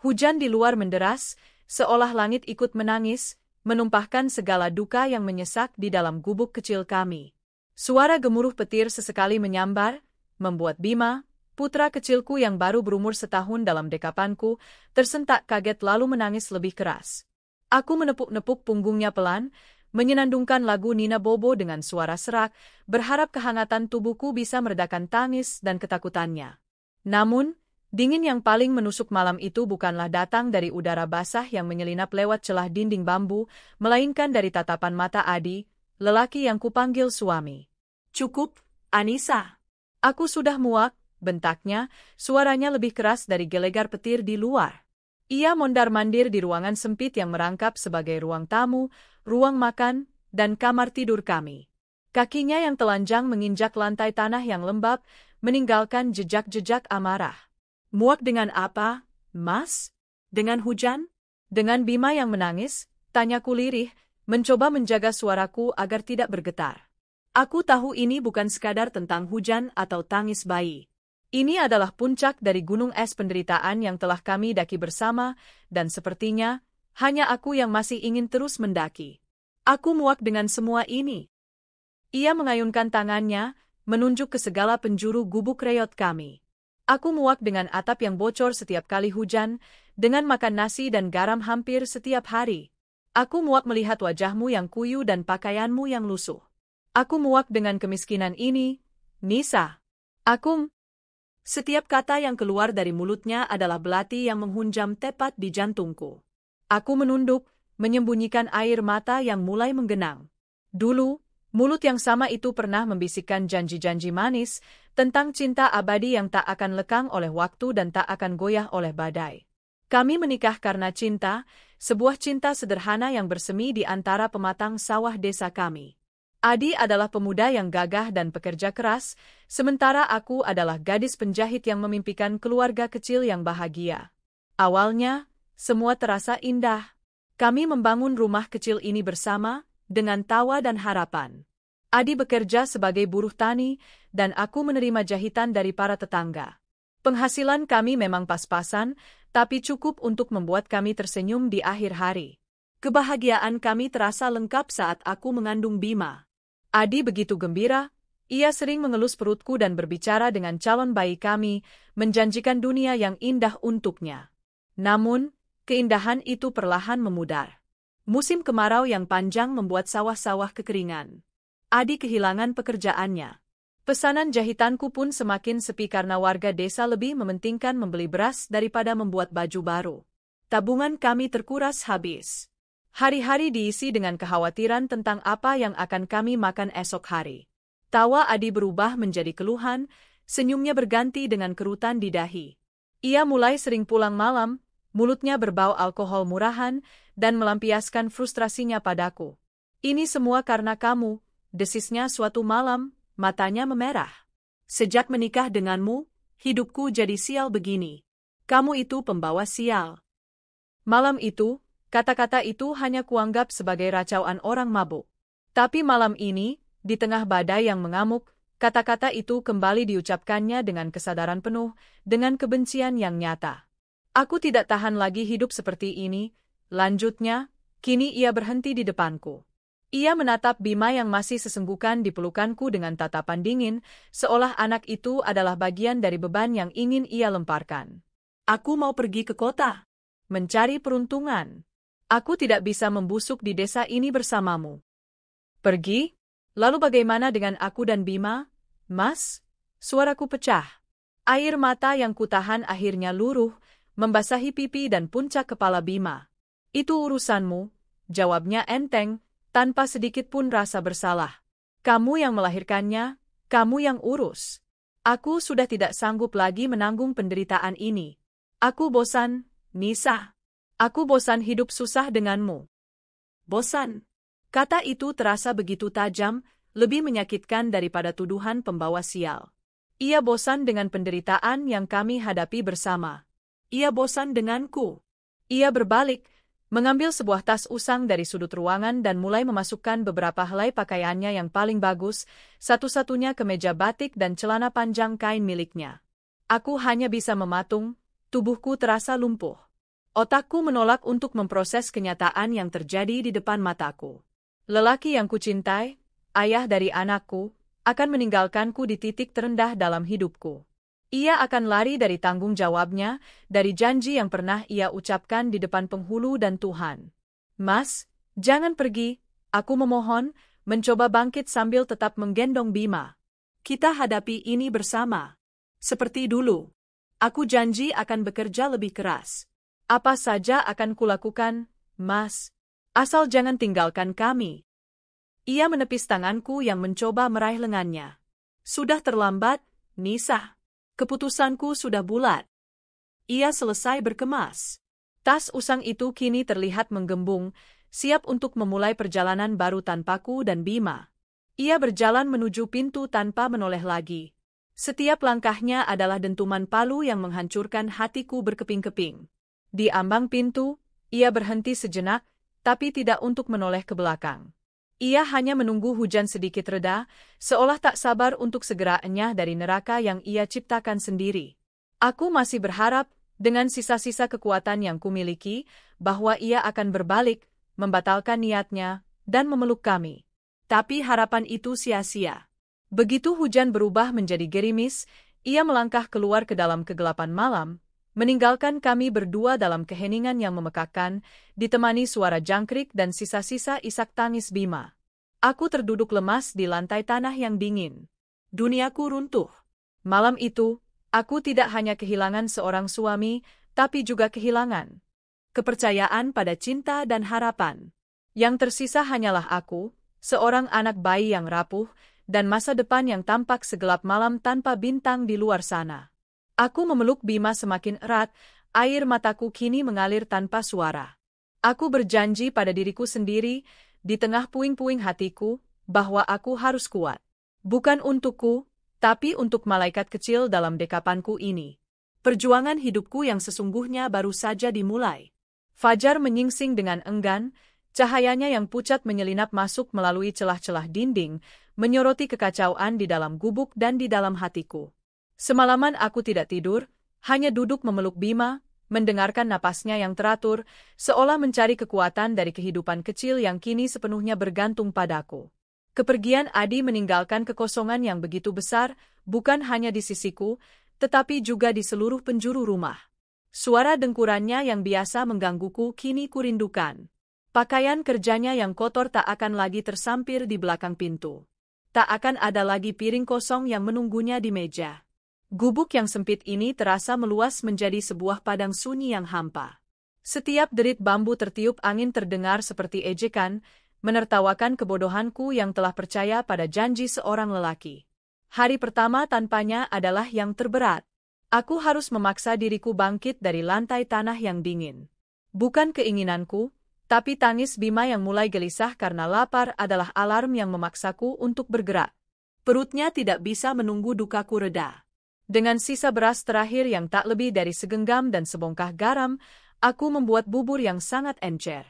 Hujan di luar menderas, seolah langit ikut menangis, menumpahkan segala duka yang menyesak di dalam gubuk kecil kami. Suara gemuruh petir sesekali menyambar, membuat Bima, putra kecilku yang baru berumur setahun dalam dekapanku, tersentak kaget lalu menangis lebih keras. Aku menepuk-nepuk punggungnya pelan, menyenandungkan lagu Nina Bobo dengan suara serak, berharap kehangatan tubuhku bisa meredakan tangis dan ketakutannya. Namun, dingin yang paling menusuk malam itu bukanlah datang dari udara basah yang menyelinap lewat celah dinding bambu, melainkan dari tatapan mata Adi, lelaki yang kupanggil suami. "Cukup, Anissa. Aku sudah muak," bentaknya, suaranya lebih keras dari gelegar petir di luar. Ia mondar-mandir di ruangan sempit yang merangkap sebagai ruang tamu, ruang makan, dan kamar tidur kami. Kakinya yang telanjang menginjak lantai tanah yang lembab, meninggalkan jejak-jejak amarah. "Muak dengan apa, Mas? Dengan hujan? Dengan Bima yang menangis?" tanyaku lirih, mencoba menjaga suaraku agar tidak bergetar. "Aku tahu ini bukan sekadar tentang hujan atau tangis bayi. Ini adalah puncak dari gunung es penderitaan yang telah kami daki bersama, dan sepertinya, hanya aku yang masih ingin terus mendaki. Aku muak dengan semua ini." Ia mengayunkan tangannya, menunjuk ke segala penjuru gubuk reot kami. "Aku muak dengan atap yang bocor setiap kali hujan, dengan makan nasi dan garam hampir setiap hari. Aku muak melihat wajahmu yang kuyu dan pakaianmu yang lusuh. Aku muak dengan kemiskinan ini, Nisa. Aku..." Setiap kata yang keluar dari mulutnya adalah belati yang menghunjam tepat di jantungku. Aku menunduk, menyembunyikan air mata yang mulai menggenang. Dulu, mulut yang sama itu pernah membisikkan janji-janji manis tentang cinta abadi yang tak akan lekang oleh waktu dan tak akan goyah oleh badai. Kami menikah karena cinta, sebuah cinta sederhana yang bersemi di antara pematang sawah desa kami. Adi adalah pemuda yang gagah dan pekerja keras, sementara aku adalah gadis penjahit yang memimpikan keluarga kecil yang bahagia. Awalnya, semua terasa indah. Kami membangun rumah kecil ini bersama, dengan tawa dan harapan. Adi bekerja sebagai buruh tani, dan aku menerima jahitan dari para tetangga. Penghasilan kami memang pas-pasan, tapi cukup untuk membuat kami tersenyum di akhir hari. Kebahagiaan kami terasa lengkap saat aku mengandung Bima. Adi begitu gembira, ia sering mengelus perutku dan berbicara dengan calon bayi kami, menjanjikan dunia yang indah untuknya. Namun, keindahan itu perlahan memudar. Musim kemarau yang panjang membuat sawah-sawah kekeringan. Adi kehilangan pekerjaannya. Pesanan jahitanku pun semakin sepi karena warga desa lebih mementingkan membeli beras daripada membuat baju baru. Tabungan kami terkuras habis. Hari-hari diisi dengan kekhawatiran tentang apa yang akan kami makan esok hari. Tawa Adi berubah menjadi keluhan, senyumnya berganti dengan kerutan di dahi. Ia mulai sering pulang malam, mulutnya berbau alkohol murahan, dan melampiaskan frustrasinya padaku. "Ini semua karena kamu," desisnya suatu malam, matanya memerah. "Sejak menikah denganmu, hidupku jadi sial begini. Kamu itu pembawa sial." Malam itu, kata-kata itu hanya kuanggap sebagai racauan orang mabuk. Tapi malam ini, di tengah badai yang mengamuk, kata-kata itu kembali diucapkannya dengan kesadaran penuh, dengan kebencian yang nyata. "Aku tidak tahan lagi hidup seperti ini," lanjutnya, kini ia berhenti di depanku. Ia menatap Bima yang masih sesenggukan di pelukanku dengan tatapan dingin, seolah anak itu adalah bagian dari beban yang ingin ia lemparkan. "Aku mau pergi ke kota, mencari peruntungan. Aku tidak bisa membusuk di desa ini bersamamu." "Pergi? Lalu bagaimana dengan aku dan Bima, Mas?" Suaraku pecah. Air mata yang kutahan akhirnya luruh, membasahi pipi dan puncak kepala Bima. "Itu urusanmu," jawabnya enteng, tanpa sedikit pun rasa bersalah. "Kamu yang melahirkannya, kamu yang urus. Aku sudah tidak sanggup lagi menanggung penderitaan ini. Aku bosan, Nisa. Aku bosan hidup susah denganmu." "Bosan?" Kata itu terasa begitu tajam, lebih menyakitkan daripada tuduhan pembawa sial. Ia bosan dengan penderitaan yang kami hadapi bersama. Ia bosan denganku. Ia berbalik, mengambil sebuah tas usang dari sudut ruangan dan mulai memasukkan beberapa helai pakaiannya yang paling bagus, satu-satunya kemeja batik dan celana panjang kain miliknya. Aku hanya bisa mematung, tubuhku terasa lumpuh. Otakku menolak untuk memproses kenyataan yang terjadi di depan mataku. Lelaki yang kucintai, ayah dari anakku, akan meninggalkanku di titik terendah dalam hidupku. Ia akan lari dari tanggung jawabnya, dari janji yang pernah ia ucapkan di depan penghulu dan Tuhan. Mas, jangan pergi, aku memohon, mencoba bangkit sambil tetap menggendong Bima. Kita hadapi ini bersama. Seperti dulu. Aku janji akan bekerja lebih keras. Apa saja akan kulakukan, Mas. Asal jangan tinggalkan kami. Ia menepis tanganku yang mencoba meraih lengannya. Sudah terlambat, Nisa. Keputusanku sudah bulat. Ia selesai berkemas. Tas usang itu kini terlihat menggembung, siap untuk memulai perjalanan baru tanpaku dan Bima. Ia berjalan menuju pintu tanpa menoleh lagi. Setiap langkahnya adalah dentuman palu yang menghancurkan hatiku berkeping-keping. Di ambang pintu, ia berhenti sejenak, tapi tidak untuk menoleh ke belakang. Ia hanya menunggu hujan sedikit reda, seolah tak sabar untuk segera enyah dari neraka yang ia ciptakan sendiri. Aku masih berharap, dengan sisa-sisa kekuatan yang kumiliki, bahwa ia akan berbalik, membatalkan niatnya, dan memeluk kami. Tapi harapan itu sia-sia. Begitu hujan berubah menjadi gerimis, ia melangkah keluar ke dalam kegelapan malam, meninggalkan kami berdua dalam keheningan yang memekakkan, ditemani suara jangkrik dan sisa-sisa isak tangis Bima. Aku terduduk lemas di lantai tanah yang dingin. Duniaku runtuh. Malam itu, aku tidak hanya kehilangan seorang suami, tapi juga kehilangan kepercayaan pada cinta dan harapan. Yang tersisa hanyalah aku, seorang anak bayi yang rapuh, dan masa depan yang tampak segelap malam tanpa bintang di luar sana. Aku memeluk Bima semakin erat, air mataku kini mengalir tanpa suara. Aku berjanji pada diriku sendiri, di tengah puing-puing hatiku, bahwa aku harus kuat. Bukan untukku, tapi untuk malaikat kecil dalam dekapanku ini. Perjuangan hidupku yang sesungguhnya baru saja dimulai. Fajar menyingsing dengan enggan, cahayanya yang pucat menyelinap masuk melalui celah-celah dinding, menyoroti kekacauan di dalam gubuk dan di dalam hatiku. Semalaman aku tidak tidur, hanya duduk memeluk Bima, mendengarkan napasnya yang teratur, seolah mencari kekuatan dari kehidupan kecil yang kini sepenuhnya bergantung padaku. Kepergian Adi meninggalkan kekosongan yang begitu besar, bukan hanya di sisiku, tetapi juga di seluruh penjuru rumah. Suara dengkurannya yang biasa menggangguku kini kurindukan. Pakaian kerjanya yang kotor tak akan lagi tersampir di belakang pintu. Tak akan ada lagi piring kosong yang menunggunya di meja. Gubuk yang sempit ini terasa meluas menjadi sebuah padang sunyi yang hampa. Setiap derit bambu tertiup angin terdengar seperti ejekan, menertawakan kebodohanku yang telah percaya pada janji seorang lelaki. Hari pertama tanpanya adalah yang terberat. Aku harus memaksa diriku bangkit dari lantai tanah yang dingin. Bukan keinginanku, tapi tangis Bima yang mulai gelisah karena lapar adalah alarm yang memaksaku untuk bergerak. Perutnya tidak bisa menunggu dukaku reda. Dengan sisa beras terakhir yang tak lebih dari segenggam dan sebongkah garam, aku membuat bubur yang sangat encer.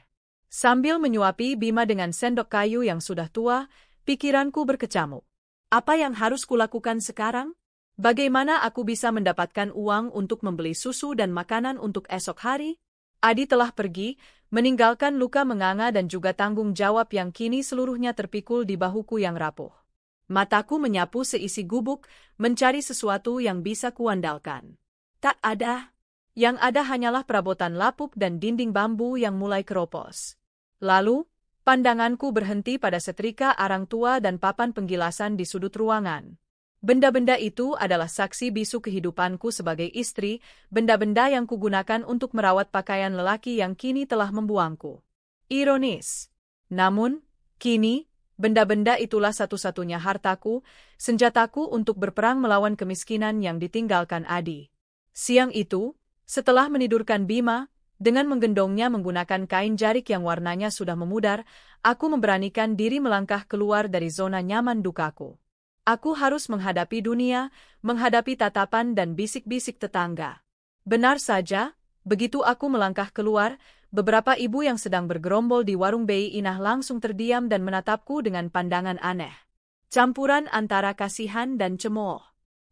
Sambil menyuapi Bima dengan sendok kayu yang sudah tua, pikiranku berkecamuk. Apa yang harus kulakukan sekarang? Bagaimana aku bisa mendapatkan uang untuk membeli susu dan makanan untuk esok hari? Adi telah pergi, meninggalkan luka menganga dan juga tanggung jawab yang kini seluruhnya terpikul di bahuku yang rapuh. Mataku menyapu seisi gubuk, mencari sesuatu yang bisa kuandalkan. Tak ada. Yang ada hanyalah perabotan lapuk dan dinding bambu yang mulai keropos. Lalu, pandanganku berhenti pada setrika arang tua dan papan penggilasan di sudut ruangan. Benda-benda itu adalah saksi bisu kehidupanku sebagai istri, benda-benda yang kugunakan untuk merawat pakaian lelaki yang kini telah membuangku. Ironis. Namun, kini, benda-benda itulah satu-satunya hartaku, senjataku untuk berperang melawan kemiskinan yang ditinggalkan Adi. Siang itu, setelah menidurkan Bima, dengan menggendongnya menggunakan kain jarik yang warnanya sudah memudar, aku memberanikan diri melangkah keluar dari zona nyaman dukaku. Aku harus menghadapi dunia, menghadapi tatapan dan bisik-bisik tetangga. Benar saja, begitu aku melangkah keluar, beberapa ibu yang sedang bergerombol di warung Bei Inah langsung terdiam dan menatapku dengan pandangan aneh. Campuran antara kasihan dan cemooh.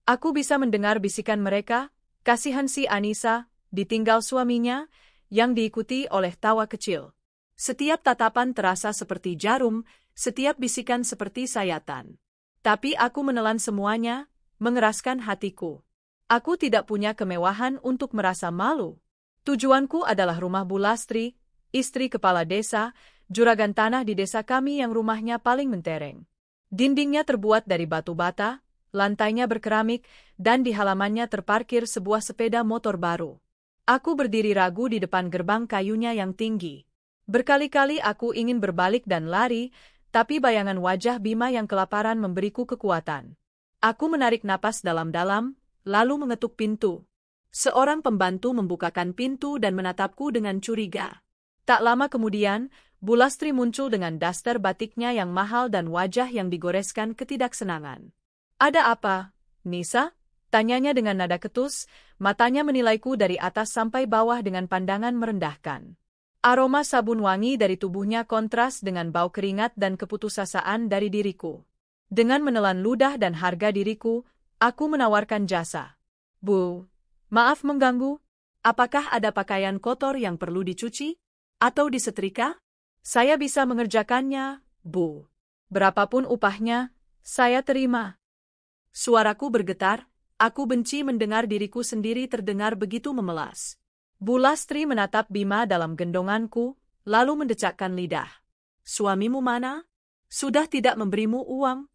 Aku bisa mendengar bisikan mereka, kasihan si Anissa, ditinggal suaminya, yang diikuti oleh tawa kecil. Setiap tatapan terasa seperti jarum, setiap bisikan seperti sayatan. Tapi aku menelan semuanya, mengeraskan hatiku. Aku tidak punya kemewahan untuk merasa malu. Tujuanku adalah rumah Bu Lastri, istri kepala desa, juragan tanah di desa kami yang rumahnya paling mentereng. Dindingnya terbuat dari batu bata, lantainya berkeramik, dan di halamannya terparkir sebuah sepeda motor baru. Aku berdiri ragu di depan gerbang kayunya yang tinggi. Berkali-kali aku ingin berbalik dan lari, tapi bayangan wajah Bima yang kelaparan memberiku kekuatan. Aku menarik napas dalam-dalam, lalu mengetuk pintu. Seorang pembantu membukakan pintu dan menatapku dengan curiga. Tak lama kemudian, Bu Lastri muncul dengan daster batiknya yang mahal dan wajah yang digoreskan ketidaksenangan. "Ada apa, Nisa?" tanyanya dengan nada ketus, matanya menilaiku dari atas sampai bawah dengan pandangan merendahkan. Aroma sabun wangi dari tubuhnya kontras dengan bau keringat dan keputusasaan dari diriku. Dengan menelan ludah dan harga diriku, aku menawarkan jasa. "Bu, maaf mengganggu. Apakah ada pakaian kotor yang perlu dicuci? Atau disetrika? Saya bisa mengerjakannya, Bu. Berapapun upahnya, saya terima." Suaraku bergetar, aku benci mendengar diriku sendiri terdengar begitu memelas. Bu Lastri menatap Bima dalam gendonganku, lalu mendecakkan lidah. "Suamimu mana? Sudah tidak memberimu uang?"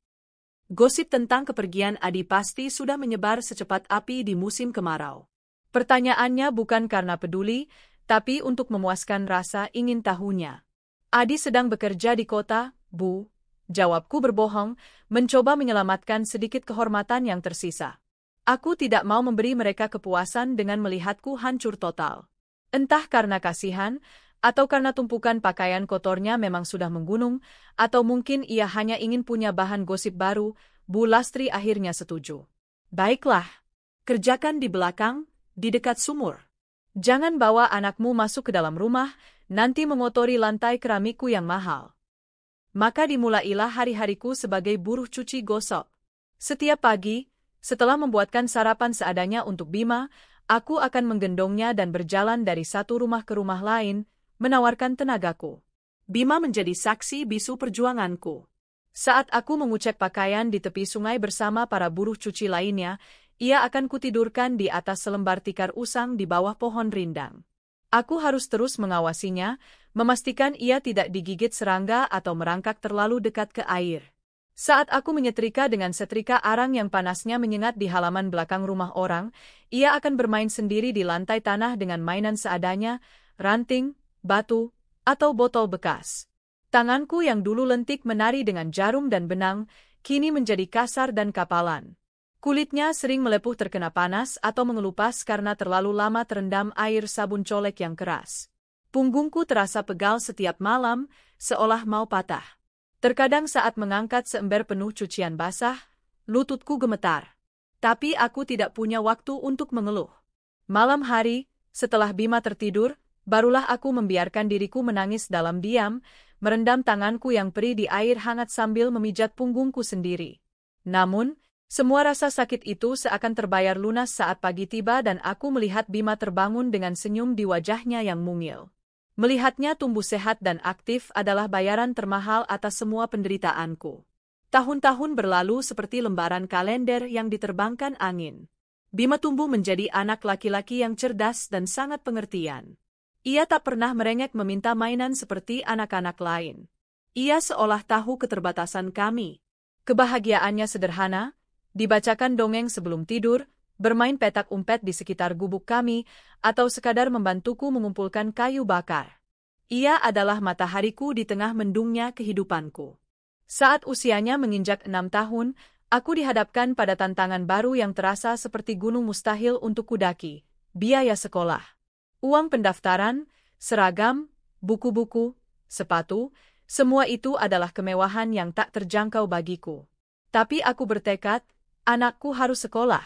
Gosip tentang kepergian Adi pasti sudah menyebar secepat api di musim kemarau. Pertanyaannya bukan karena peduli, tapi untuk memuaskan rasa ingin tahunya. "Adi sedang bekerja di kota, Bu," jawabku berbohong, mencoba menyelamatkan sedikit kehormatan yang tersisa. Aku tidak mau memberi mereka kepuasan dengan melihatku hancur total. Entah karena kasihan, atau karena tumpukan pakaian kotornya memang sudah menggunung, atau mungkin ia hanya ingin punya bahan gosip baru, Bu Lastri akhirnya setuju. "Baiklah, kerjakan di belakang, di dekat sumur. Jangan bawa anakmu masuk ke dalam rumah, nanti mengotori lantai keramikku yang mahal." Maka dimulailah hari-hariku sebagai buruh cuci gosok. Setiap pagi, setelah membuatkan sarapan seadanya untuk Bima, aku akan menggendongnya dan berjalan dari satu rumah ke rumah lain, menawarkan tenagaku. Bima menjadi saksi bisu perjuanganku. Saat aku mengucek pakaian di tepi sungai bersama para buruh cuci lainnya, ia akan kutidurkan di atas selembar tikar usang di bawah pohon rindang. Aku harus terus mengawasinya, memastikan ia tidak digigit serangga atau merangkak terlalu dekat ke air. Saat aku menyetrika dengan setrika arang yang panasnya menyengat di halaman belakang rumah orang, ia akan bermain sendiri di lantai tanah dengan mainan seadanya, ranting, batu, atau botol bekas. Tanganku yang dulu lentik menari dengan jarum dan benang, kini menjadi kasar dan kapalan. Kulitnya sering melepuh terkena panas atau mengelupas karena terlalu lama terendam air sabun colek yang keras. Punggungku terasa pegal setiap malam, seolah mau patah. Terkadang saat mengangkat seember penuh cucian basah, lututku gemetar. Tapi aku tidak punya waktu untuk mengeluh. Malam hari, setelah Bima tertidur, barulah aku membiarkan diriku menangis dalam diam, merendam tanganku yang perih di air hangat sambil memijat punggungku sendiri. Namun, semua rasa sakit itu seakan terbayar lunas saat pagi tiba dan aku melihat Bima terbangun dengan senyum di wajahnya yang mungil. Melihatnya tumbuh sehat dan aktif adalah bayaran termahal atas semua penderitaanku. Tahun-tahun berlalu seperti lembaran kalender yang diterbangkan angin. Bima tumbuh menjadi anak laki-laki yang cerdas dan sangat pengertian. Ia tak pernah merengek meminta mainan seperti anak-anak lain. Ia seolah tahu keterbatasan kami. Kebahagiaannya sederhana, dibacakan dongeng sebelum tidur, bermain petak umpet di sekitar gubuk kami, atau sekadar membantuku mengumpulkan kayu bakar. Ia adalah matahariku di tengah mendungnya kehidupanku. Saat usianya menginjak 6 tahun, aku dihadapkan pada tantangan baru yang terasa seperti gunung mustahil untuk kudaki, biaya sekolah. Uang pendaftaran, seragam, buku-buku, sepatu, semua itu adalah kemewahan yang tak terjangkau bagiku. Tapi aku bertekad, anakku harus sekolah.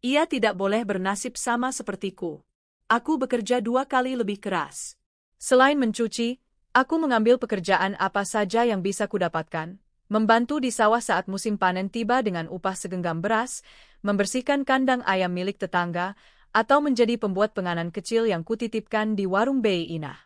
Ia tidak boleh bernasib sama sepertiku. Aku bekerja 2 kali lebih keras. Selain mencuci, aku mengambil pekerjaan apa saja yang bisa kudapatkan, membantu di sawah saat musim panen tiba dengan upah segenggam beras, membersihkan kandang ayam milik tetangga, atau menjadi pembuat penganan kecil yang kutitipkan di warung Bei Inah.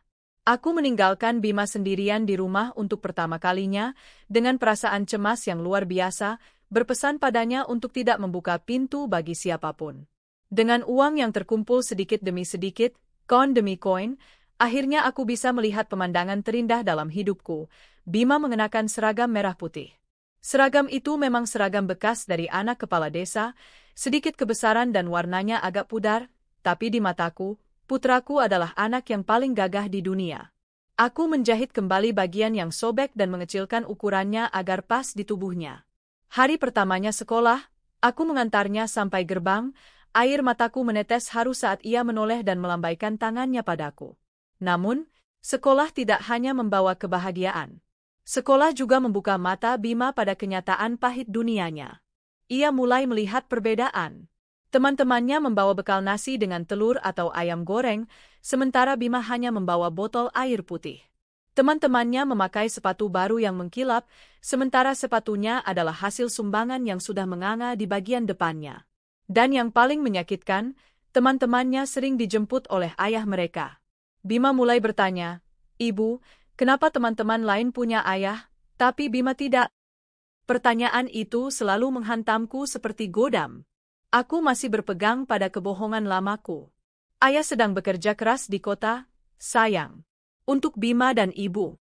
Aku meninggalkan Bima sendirian di rumah untuk pertama kalinya, dengan perasaan cemas yang luar biasa, berpesan padanya untuk tidak membuka pintu bagi siapapun. Dengan uang yang terkumpul sedikit demi sedikit, koin demi koin, akhirnya aku bisa melihat pemandangan terindah dalam hidupku. Bima mengenakan seragam merah putih. Seragam itu memang seragam bekas dari anak kepala desa, sedikit kebesaran dan warnanya agak pudar, tapi di mataku, putraku adalah anak yang paling gagah di dunia. Aku menjahit kembali bagian yang sobek dan mengecilkan ukurannya agar pas di tubuhnya. Hari pertamanya sekolah, aku mengantarnya sampai gerbang, air mataku menetes haru saat ia menoleh dan melambaikan tangannya padaku. Namun, sekolah tidak hanya membawa kebahagiaan. Sekolah juga membuka mata Bima pada kenyataan pahit dunianya. Ia mulai melihat perbedaan. Teman-temannya membawa bekal nasi dengan telur atau ayam goreng, sementara Bima hanya membawa botol air putih. Teman-temannya memakai sepatu baru yang mengkilap, sementara sepatunya adalah hasil sumbangan yang sudah menganga di bagian depannya. Dan yang paling menyakitkan, teman-temannya sering dijemput oleh ayah mereka. Bima mulai bertanya, "Ibu, kenapa teman-teman lain punya ayah, tapi Bima tidak?" Pertanyaan itu selalu menghantamku seperti godam. Aku masih berpegang pada kebohongan lamaku. Ayah sedang bekerja keras di kota, sayang. Untuk Bima dan ibu.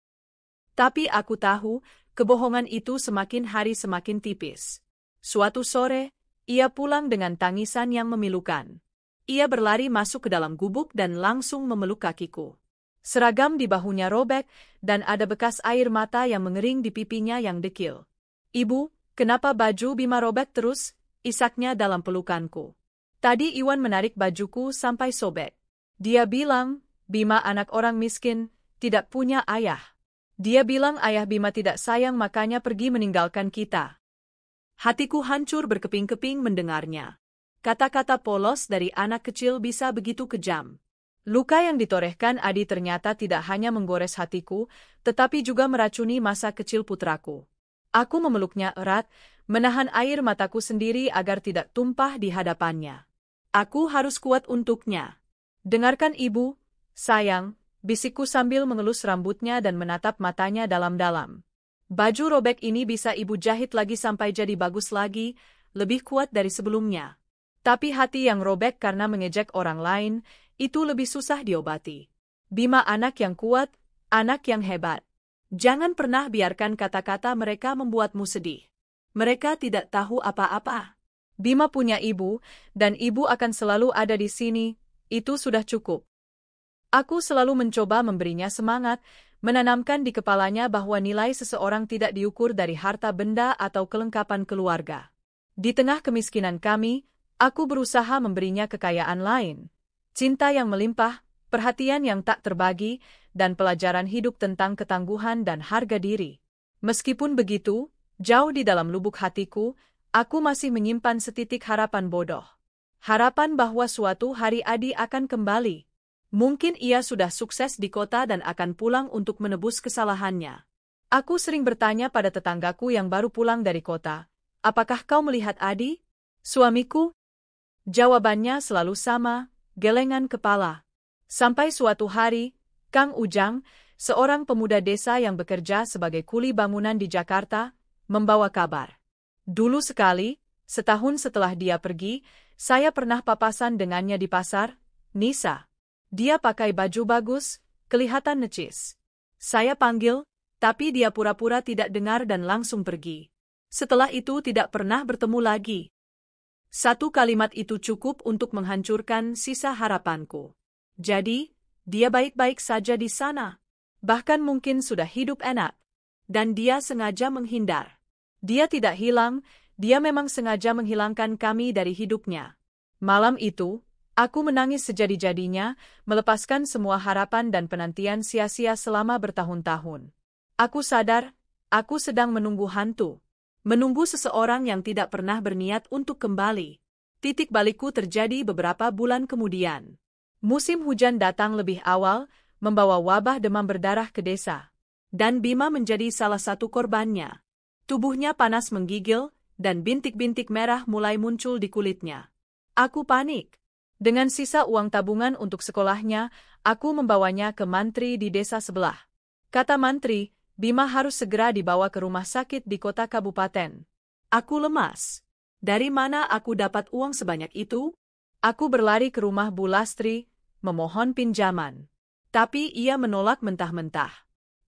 Tapi aku tahu, kebohongan itu semakin hari semakin tipis. Suatu sore, ia pulang dengan tangisan yang memilukan. Ia berlari masuk ke dalam gubuk dan langsung memeluk kakiku. Seragam di bahunya robek, dan ada bekas air mata yang mengering di pipinya yang dekil. "Ibu, kenapa baju Bima robek terus?" isaknya dalam pelukanku. Tadi Iwan menarik bajuku sampai sobek. Dia bilang, "Bima anak orang miskin, tidak punya ayah." Dia bilang ayah Bima tidak sayang makanya pergi meninggalkan kita. Hatiku hancur berkeping-keping mendengarnya. Kata-kata polos dari anak kecil bisa begitu kejam. Luka yang ditorehkan Adi ternyata tidak hanya menggores hatiku, tetapi juga meracuni masa kecil putraku. Aku memeluknya erat, menahan air mataku sendiri agar tidak tumpah di hadapannya. Aku harus kuat untuknya. "Dengarkan ibu, sayang," bisikku sambil mengelus rambutnya dan menatap matanya dalam-dalam. "Baju robek ini bisa ibu jahit lagi sampai jadi bagus lagi, lebih kuat dari sebelumnya. Tapi hati yang robek karena mengejek orang lain, itu lebih susah diobati. Bima anak yang kuat, anak yang hebat. Jangan pernah biarkan kata-kata mereka membuatmu sedih. Mereka tidak tahu apa-apa. Bima punya ibu, dan ibu akan selalu ada di sini, itu sudah cukup." Aku selalu mencoba memberinya semangat, menanamkan di kepalanya bahwa nilai seseorang tidak diukur dari harta benda atau kelengkapan keluarga. Di tengah kemiskinan kami, aku berusaha memberinya kekayaan lain. Cinta yang melimpah, perhatian yang tak terbagi, dan pelajaran hidup tentang ketangguhan dan harga diri. Meskipun begitu, jauh di dalam lubuk hatiku, aku masih menyimpan setitik harapan bodoh. Harapan bahwa suatu hari Adi akan kembali. Mungkin ia sudah sukses di kota dan akan pulang untuk menebus kesalahannya. Aku sering bertanya pada tetanggaku yang baru pulang dari kota, "Apakah kau melihat Adi, suamiku?" Jawabannya selalu sama, gelengan kepala. Sampai suatu hari, Kang Ujang, seorang pemuda desa yang bekerja sebagai kuli bangunan di Jakarta, membawa kabar. Dulu sekali, setahun setelah dia pergi, saya pernah papasan dengannya di pasar, Nisa. Dia pakai baju bagus, kelihatan necis. Saya panggil, tapi dia pura-pura tidak dengar dan langsung pergi. Setelah itu tidak pernah bertemu lagi. Satu kalimat itu cukup untuk menghancurkan sisa harapanku. Jadi, dia baik-baik saja di sana. Bahkan mungkin sudah hidup enak. Dan dia sengaja menghindar. Dia tidak hilang, dia memang sengaja menghilangkan kami dari hidupnya. Malam itu, aku menangis sejadi-jadinya, melepaskan semua harapan dan penantian sia-sia selama bertahun-tahun. Aku sadar, aku sedang menunggu hantu. Menunggu seseorang yang tidak pernah berniat untuk kembali. Titik balikku terjadi beberapa bulan kemudian. Musim hujan datang lebih awal, membawa wabah demam berdarah ke desa. Dan Bima menjadi salah satu korbannya. Tubuhnya panas menggigil, dan bintik-bintik merah mulai muncul di kulitnya. Aku panik. Dengan sisa uang tabungan untuk sekolahnya, aku membawanya ke mantri di desa sebelah. Kata mantri, Bima harus segera dibawa ke rumah sakit di kota kabupaten. Aku lemas. Dari mana aku dapat uang sebanyak itu? Aku berlari ke rumah Bu Lastri, memohon pinjaman. Tapi ia menolak mentah-mentah.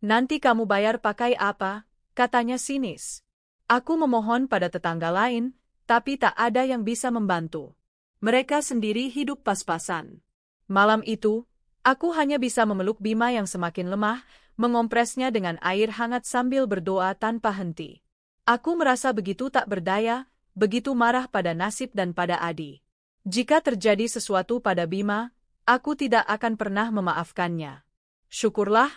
Nanti kamu bayar pakai apa? Katanya sinis. Aku memohon pada tetangga lain, tapi tak ada yang bisa membantu. Mereka sendiri hidup pas-pasan. Malam itu, aku hanya bisa memeluk Bima yang semakin lemah, mengompresnya dengan air hangat sambil berdoa tanpa henti. Aku merasa begitu tak berdaya, begitu marah pada nasib dan pada Adi. Jika terjadi sesuatu pada Bima, aku tidak akan pernah memaafkannya. Syukurlah,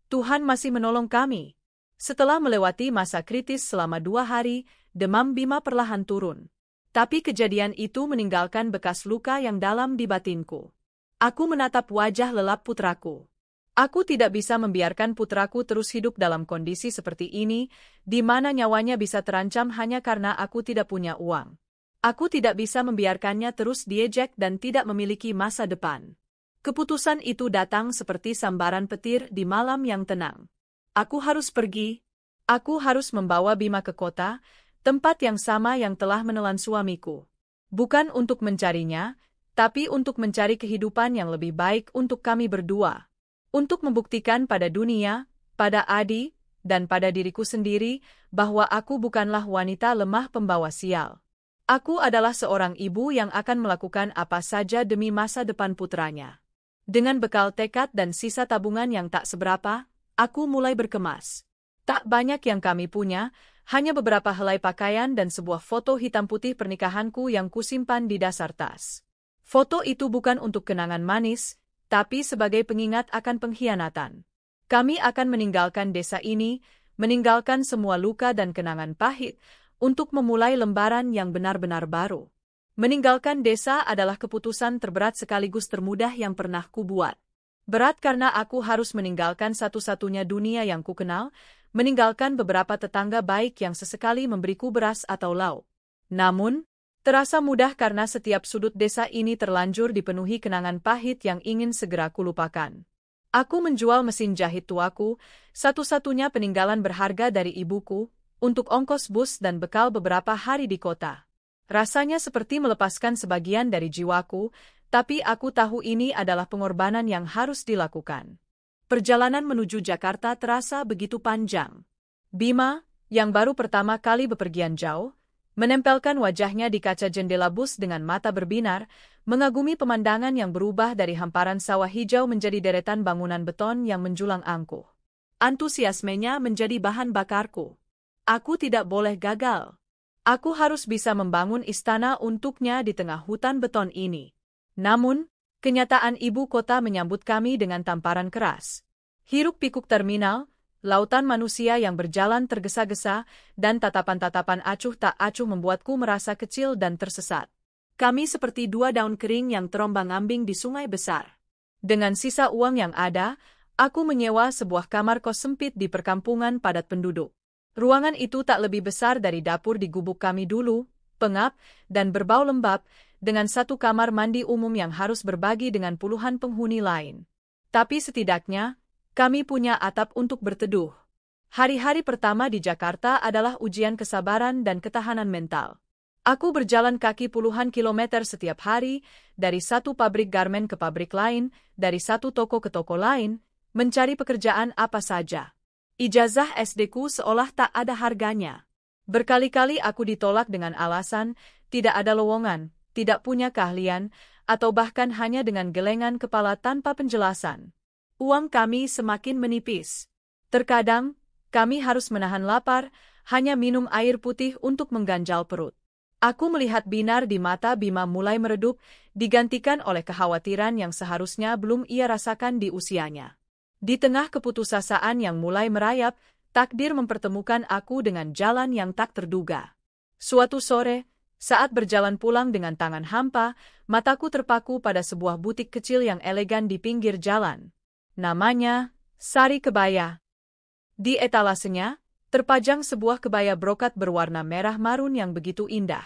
Tuhan masih menolong kami. Setelah melewati masa kritis selama 2 hari, demam Bima perlahan turun. Tapi kejadian itu meninggalkan bekas luka yang dalam di batinku. Aku menatap wajah lelap putraku. Aku tidak bisa membiarkan putraku terus hidup dalam kondisi seperti ini, di mana nyawanya bisa terancam hanya karena aku tidak punya uang. Aku tidak bisa membiarkannya terus diejek dan tidak memiliki masa depan. Keputusan itu datang seperti sambaran petir di malam yang tenang. Aku harus pergi. Aku harus membawa Bima ke kota, tempat yang sama yang telah menelan suamiku. Bukan untuk mencarinya, tapi untuk mencari kehidupan yang lebih baik untuk kami berdua. Untuk membuktikan pada dunia, pada Adi, dan pada diriku sendiri, bahwa aku bukanlah wanita lemah pembawa sial. Aku adalah seorang ibu yang akan melakukan apa saja demi masa depan putranya. Dengan bekal tekad dan sisa tabungan yang tak seberapa, aku mulai berkemas. Tak banyak yang kami punya, hanya beberapa helai pakaian dan sebuah foto hitam putih pernikahanku yang kusimpan di dasar tas. Foto itu bukan untuk kenangan manis, tapi sebagai pengingat akan pengkhianatan. Kami akan meninggalkan desa ini, meninggalkan semua luka dan kenangan pahit, untuk memulai lembaran yang benar-benar baru. Meninggalkan desa adalah keputusan terberat sekaligus termudah yang pernah kubuat. Berat karena aku harus meninggalkan satu-satunya dunia yang kukenal, meninggalkan beberapa tetangga baik yang sesekali memberiku beras atau lauk. Namun, terasa mudah karena setiap sudut desa ini terlanjur dipenuhi kenangan pahit yang ingin segera kulupakan. Aku menjual mesin jahit tuaku, satu-satunya peninggalan berharga dari ibuku, untuk ongkos bus dan bekal beberapa hari di kota. Rasanya seperti melepaskan sebagian dari jiwaku, tapi aku tahu ini adalah pengorbanan yang harus dilakukan. Perjalanan menuju Jakarta terasa begitu panjang. Bima, yang baru pertama kali bepergian jauh, menempelkan wajahnya di kaca jendela bus dengan mata berbinar, mengagumi pemandangan yang berubah dari hamparan sawah hijau menjadi deretan bangunan beton yang menjulang angkuh. Antusiasmenya menjadi bahan bakarku. Aku tidak boleh gagal. Aku harus bisa membangun istana untuknya di tengah hutan beton ini. Namun, kenyataan ibu kota menyambut kami dengan tamparan keras. Hiruk-pikuk terminal, lautan manusia yang berjalan tergesa-gesa, dan tatapan-tatapan acuh tak acuh membuatku merasa kecil dan tersesat. Kami seperti 2 daun kering yang terombang-ambing di sungai besar. Dengan sisa uang yang ada, aku menyewa sebuah kamar kos sempit di perkampungan padat penduduk. Ruangan itu tak lebih besar dari dapur di gubuk kami dulu, pengap, dan berbau lembab, dengan satu kamar mandi umum yang harus berbagi dengan puluhan penghuni lain. Tapi setidaknya, kami punya atap untuk berteduh. Hari-hari pertama di Jakarta adalah ujian kesabaran dan ketahanan mental. Aku berjalan kaki puluhan kilometer setiap hari, dari satu pabrik garmen ke pabrik lain, dari satu toko ke toko lain, mencari pekerjaan apa saja. Ijazah SD-ku seolah tak ada harganya. Berkali-kali aku ditolak dengan alasan, tidak ada lowongan, tidak punya keahlian, atau bahkan hanya dengan gelengan kepala tanpa penjelasan. Uang kami semakin menipis. Terkadang, kami harus menahan lapar, hanya minum air putih untuk mengganjal perut. Aku melihat binar di mata Bima mulai meredup, digantikan oleh kekhawatiran yang seharusnya belum ia rasakan di usianya. Di tengah keputusasaan yang mulai merayap, takdir mempertemukan aku dengan jalan yang tak terduga. Suatu sore, saat berjalan pulang dengan tangan hampa, mataku terpaku pada sebuah butik kecil yang elegan di pinggir jalan. Namanya Sari Kebaya. Di etalasenya, terpajang sebuah kebaya brokat berwarna merah marun yang begitu indah.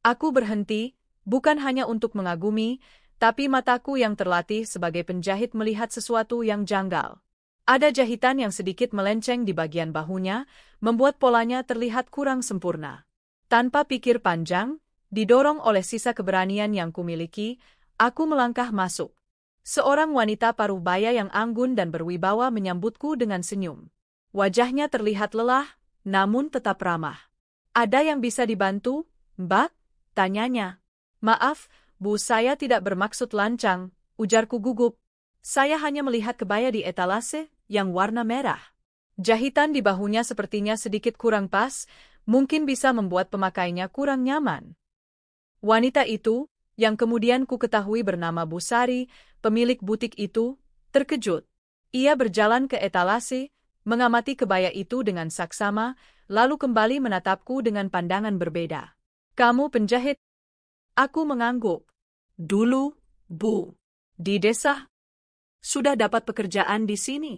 Aku berhenti, bukan hanya untuk mengagumi, Tapi mataku yang terlatih sebagai penjahit melihat sesuatu yang janggal. Ada jahitan yang sedikit melenceng di bagian bahunya, membuat polanya terlihat kurang sempurna. Tanpa pikir panjang, didorong oleh sisa keberanian yang kumiliki, aku melangkah masuk. Seorang wanita paruh baya yang anggun dan berwibawa menyambutku dengan senyum. Wajahnya terlihat lelah, namun tetap ramah. "Ada yang bisa dibantu, Mbak?" tanyanya. "Maaf, Bu, saya tidak bermaksud lancang," ujarku gugup. "Saya hanya melihat kebaya di etalase yang warna merah. Jahitan di bahunya sepertinya sedikit kurang pas, mungkin bisa membuat pemakainya kurang nyaman." Wanita itu, yang kemudian ku ketahui bernama Bu Sari, pemilik butik itu, terkejut. Ia berjalan ke etalase, mengamati kebaya itu dengan saksama, lalu kembali menatapku dengan pandangan berbeda. "Kamu penjahit?" Aku mengangguk. "Dulu, Bu. Di desa. Sudah dapat pekerjaan di sini."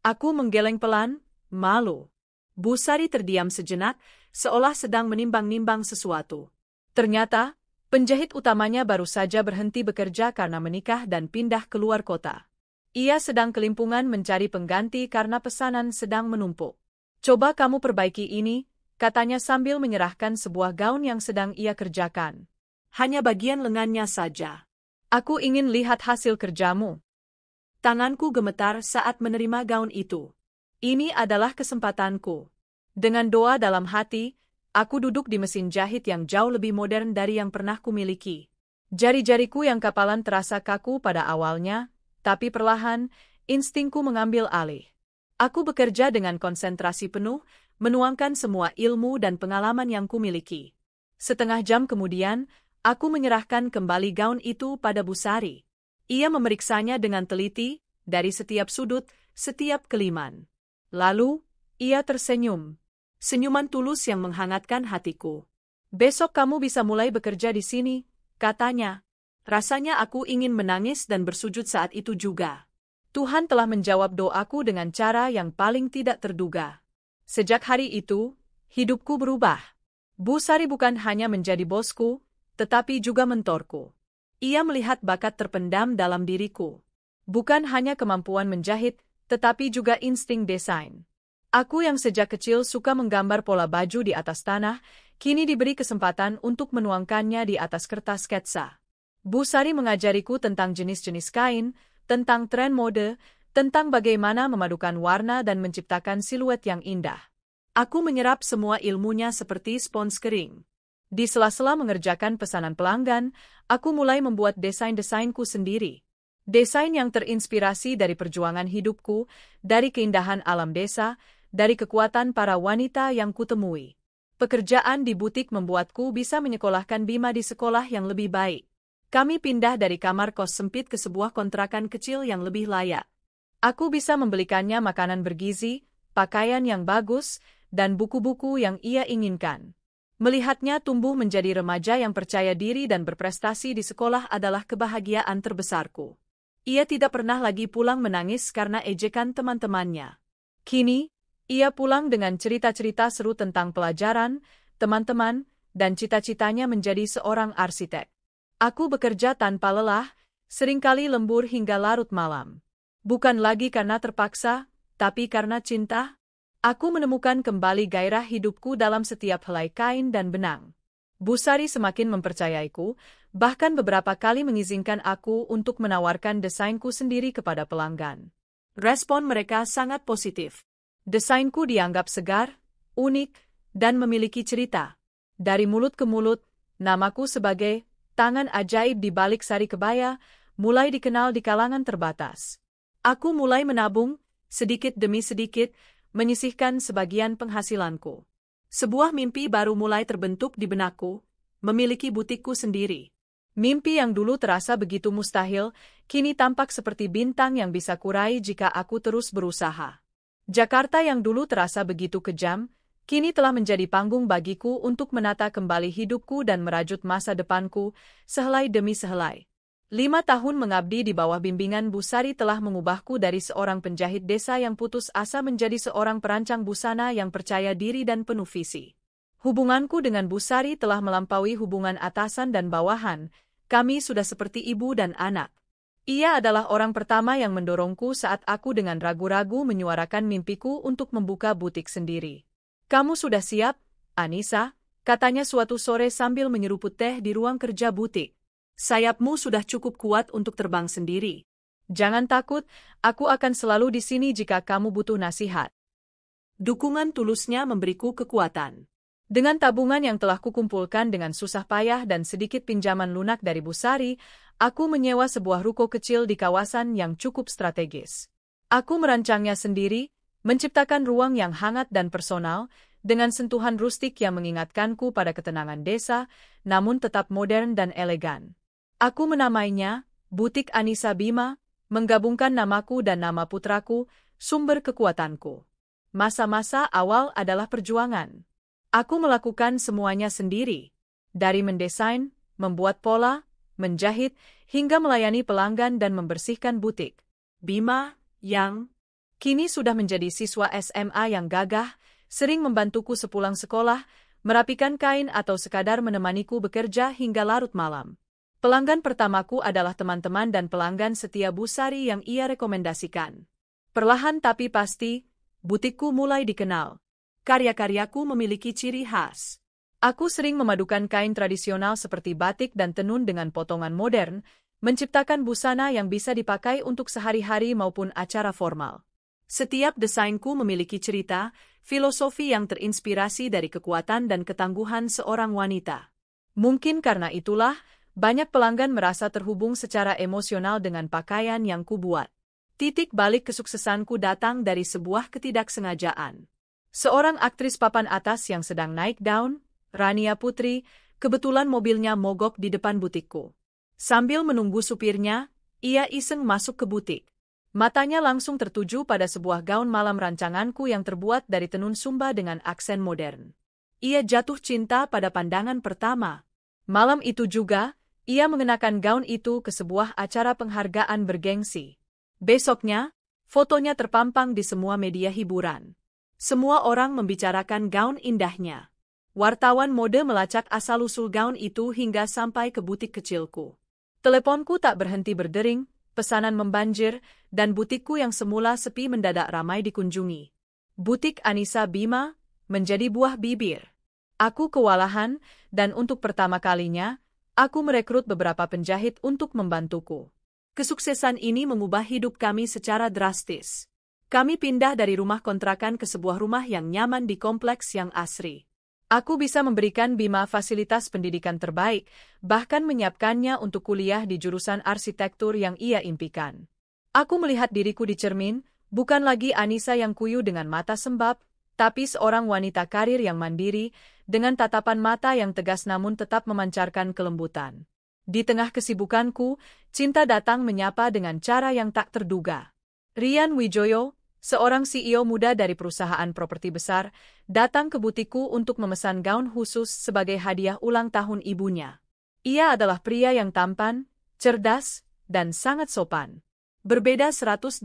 Aku menggeleng pelan, malu. Bu Sari terdiam sejenak, seolah sedang menimbang-nimbang sesuatu. Ternyata, penjahit utamanya baru saja berhenti bekerja karena menikah dan pindah keluar kota. Ia sedang kelimpungan mencari pengganti karena pesanan sedang menumpuk. "Coba kamu perbaiki ini," katanya sambil menyerahkan sebuah gaun yang sedang ia kerjakan. "Hanya bagian lengannya saja. Aku ingin lihat hasil kerjamu." Tanganku gemetar saat menerima gaun itu. Ini adalah kesempatanku. Dengan doa dalam hati, aku duduk di mesin jahit yang jauh lebih modern dari yang pernah kumiliki. Jari-jariku yang kapalan terasa kaku pada awalnya, tapi perlahan, instingku mengambil alih. Aku bekerja dengan konsentrasi penuh, menuangkan semua ilmu dan pengalaman yang kumiliki. Setengah jam kemudian, aku menyerahkan kembali gaun itu pada Bu Sari. Ia memeriksanya dengan teliti, dari setiap sudut, setiap keliman. Lalu, ia tersenyum. Senyuman tulus yang menghangatkan hatiku. "Besok kamu bisa mulai bekerja di sini," katanya. Rasanya aku ingin menangis dan bersujud saat itu juga. Tuhan telah menjawab doaku dengan cara yang paling tidak terduga. Sejak hari itu, hidupku berubah. Bu Sari bukan hanya menjadi bosku, tetapi juga mentorku. Ia melihat bakat terpendam dalam diriku. Bukan hanya kemampuan menjahit, tetapi juga insting desain. Aku yang sejak kecil suka menggambar pola baju di atas tanah, kini diberi kesempatan untuk menuangkannya di atas kertas sketsa. Bu Sari mengajariku tentang jenis-jenis kain, tentang tren mode, tentang bagaimana memadukan warna dan menciptakan siluet yang indah. Aku menyerap semua ilmunya seperti spons kering. Di sela-sela mengerjakan pesanan pelanggan, aku mulai membuat desain-desainku sendiri. Desain yang terinspirasi dari perjuangan hidupku, dari keindahan alam desa, dari kekuatan para wanita yang kutemui. Pekerjaan di butik membuatku bisa menyekolahkan Bima di sekolah yang lebih baik. Kami pindah dari kamar kos sempit ke sebuah kontrakan kecil yang lebih layak. Aku bisa membelikannya makanan bergizi, pakaian yang bagus, dan buku-buku yang ia inginkan. Melihatnya tumbuh menjadi remaja yang percaya diri dan berprestasi di sekolah adalah kebahagiaan terbesarku. Ia tidak pernah lagi pulang menangis karena ejekan teman-temannya. Kini, ia pulang dengan cerita-cerita seru tentang pelajaran, teman-teman, dan cita-citanya menjadi seorang arsitek. Aku bekerja tanpa lelah, seringkali lembur hingga larut malam. Bukan lagi karena terpaksa, tapi karena cinta. Aku menemukan kembali gairah hidupku dalam setiap helai kain dan benang. Bu Sari semakin mempercayaiku, bahkan beberapa kali mengizinkan aku untuk menawarkan desainku sendiri kepada pelanggan. Respon mereka sangat positif. Desainku dianggap segar, unik, dan memiliki cerita. Dari mulut ke mulut, namaku sebagai tangan ajaib di balik sari kebaya mulai dikenal di kalangan terbatas. Aku mulai menabung, sedikit demi sedikit, menyisihkan sebagian penghasilanku. Sebuah mimpi baru mulai terbentuk di benakku, memiliki butikku sendiri. Mimpi yang dulu terasa begitu mustahil, kini tampak seperti bintang yang bisa kurai jika aku terus berusaha. Jakarta yang dulu terasa begitu kejam, kini telah menjadi panggung bagiku untuk menata kembali hidupku dan merajut masa depanku, sehelai demi sehelai. 5 tahun mengabdi di bawah bimbingan Bu Sari telah mengubahku dari seorang penjahit desa yang putus asa menjadi seorang perancang busana yang percaya diri dan penuh visi. Hubunganku dengan Bu Sari telah melampaui hubungan atasan dan bawahan, Kami sudah seperti ibu dan anak. Ia adalah orang pertama yang mendorongku saat aku dengan ragu-ragu menyuarakan mimpiku untuk membuka butik sendiri. Kamu sudah siap, Anissa? Katanya suatu sore sambil menyeruput teh di ruang kerja butik. Sayapmu sudah cukup kuat untuk terbang sendiri. Jangan takut, aku akan selalu di sini jika kamu butuh nasihat. Dukungan tulusnya memberiku kekuatan. Dengan tabungan yang telah kukumpulkan dengan susah payah dan sedikit pinjaman lunak dari Bu Sari, aku menyewa sebuah ruko kecil di kawasan yang cukup strategis. Aku merancangnya sendiri, menciptakan ruang yang hangat dan personal, dengan sentuhan rustik yang mengingatkanku pada ketenangan desa, namun tetap modern dan elegan. Aku menamainya Butik Anissa Bima, menggabungkan namaku dan nama putraku, sumber kekuatanku. Masa-masa awal adalah perjuangan. Aku melakukan semuanya sendiri, dari mendesain, membuat pola, menjahit, hingga melayani pelanggan dan membersihkan butik. Bima, yang kini sudah menjadi siswa SMA yang gagah, sering membantuku sepulang sekolah, merapikan kain atau sekadar menemaniku bekerja hingga larut malam. Pelanggan pertamaku adalah teman-teman dan pelanggan setia Bu Sari yang ia rekomendasikan. Perlahan tapi pasti, butikku mulai dikenal. Karya-karyaku memiliki ciri khas. Aku sering memadukan kain tradisional seperti batik dan tenun dengan potongan modern, menciptakan busana yang bisa dipakai untuk sehari-hari maupun acara formal. Setiap desainku memiliki cerita, filosofi yang terinspirasi dari kekuatan dan ketangguhan seorang wanita. Mungkin karena itulah, banyak pelanggan merasa terhubung secara emosional dengan pakaian yang kubuat. Titik balik kesuksesanku datang dari sebuah ketidaksengajaan. Seorang aktris papan atas yang sedang naik daun, Rania Putri, kebetulan mobilnya mogok di depan butikku. Sambil menunggu supirnya, ia iseng masuk ke butik. Matanya langsung tertuju pada sebuah gaun malam rancanganku yang terbuat dari tenun Sumba dengan aksen modern. Ia jatuh cinta pada pandangan pertama. Malam itu juga, ia mengenakan gaun itu ke sebuah acara penghargaan bergengsi. Besoknya, fotonya terpampang di semua media hiburan. Semua orang membicarakan gaun indahnya. Wartawan mode melacak asal-usul gaun itu hingga sampai ke butik kecilku. Teleponku tak berhenti berdering, pesanan membanjir, dan butikku yang semula sepi mendadak ramai dikunjungi. Butik Anissa Bima menjadi buah bibir. Aku kewalahan, dan untuk pertama kalinya, aku merekrut beberapa penjahit untuk membantuku. Kesuksesan ini mengubah hidup kami secara drastis. Kami pindah dari rumah kontrakan ke sebuah rumah yang nyaman di kompleks yang asri. Aku bisa memberikan Bima fasilitas pendidikan terbaik, bahkan menyiapkannya untuk kuliah di jurusan arsitektur yang ia impikan. Aku melihat diriku di cermin, bukan lagi Anissa yang kuyu dengan mata sembab, tapi seorang wanita karir yang mandiri, dengan tatapan mata yang tegas namun tetap memancarkan kelembutan. Di tengah kesibukanku, cinta datang menyapa dengan cara yang tak terduga. Rian Wijoyo, seorang CEO muda dari perusahaan properti besar, datang ke butikku untuk memesan gaun khusus sebagai hadiah ulang tahun ibunya. Ia adalah pria yang tampan, cerdas, dan sangat sopan. Berbeda 180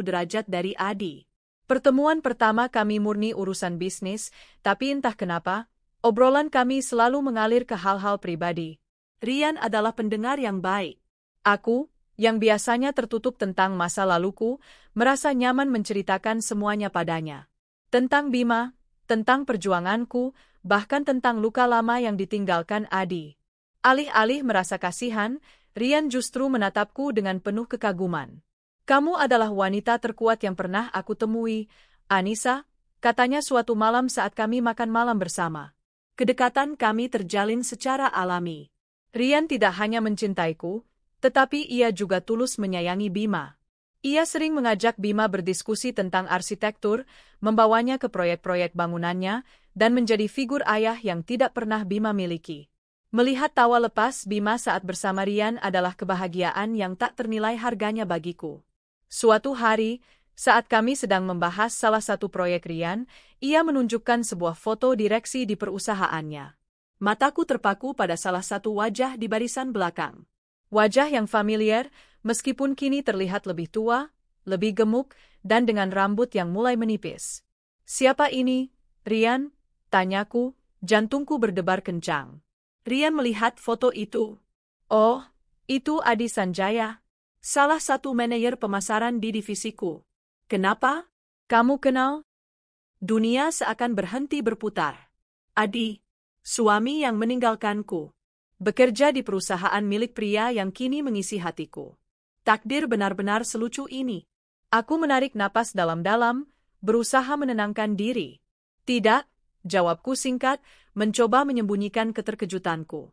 derajat dari Adi. Pertemuan pertama kami murni urusan bisnis, tapi entah kenapa, obrolan kami selalu mengalir ke hal-hal pribadi. Rian adalah pendengar yang baik. Aku, yang biasanya tertutup tentang masa laluku, merasa nyaman menceritakan semuanya padanya. Tentang Bima, tentang perjuanganku, bahkan tentang luka lama yang ditinggalkan Adi. Alih-alih merasa kasihan, Rian justru menatapku dengan penuh kekaguman. Kamu adalah wanita terkuat yang pernah aku temui, Anissa, katanya suatu malam saat kami makan malam bersama. Kedekatan kami terjalin secara alami. Rian tidak hanya mencintaiku, tetapi ia juga tulus menyayangi Bima. Ia sering mengajak Bima berdiskusi tentang arsitektur, membawanya ke proyek-proyek bangunannya, dan menjadi figur ayah yang tidak pernah Bima miliki. Melihat tawa lepas Bima saat bersama Rian adalah kebahagiaan yang tak ternilai harganya bagiku. Suatu hari, saat kami sedang membahas salah satu proyek Rian, ia menunjukkan sebuah foto direksi di perusahaannya. Mataku terpaku pada salah satu wajah di barisan belakang. Wajah yang familiar, meskipun kini terlihat lebih tua, lebih gemuk, dan dengan rambut yang mulai menipis. Siapa ini, Rian? Tanyaku, jantungku berdebar kencang. Rian melihat foto itu. Oh, itu Adi Sanjaya, salah satu manajer pemasaran di divisiku. Kenapa? Kamu kenal? Dunia seakan berhenti berputar. Adi, suami yang meninggalkanku, bekerja di perusahaan milik pria yang kini mengisi hatiku. Takdir benar-benar selucu ini. Aku menarik napas dalam-dalam, berusaha menenangkan diri. Tidak, jawabku singkat, mencoba menyembunyikan keterkejutanku.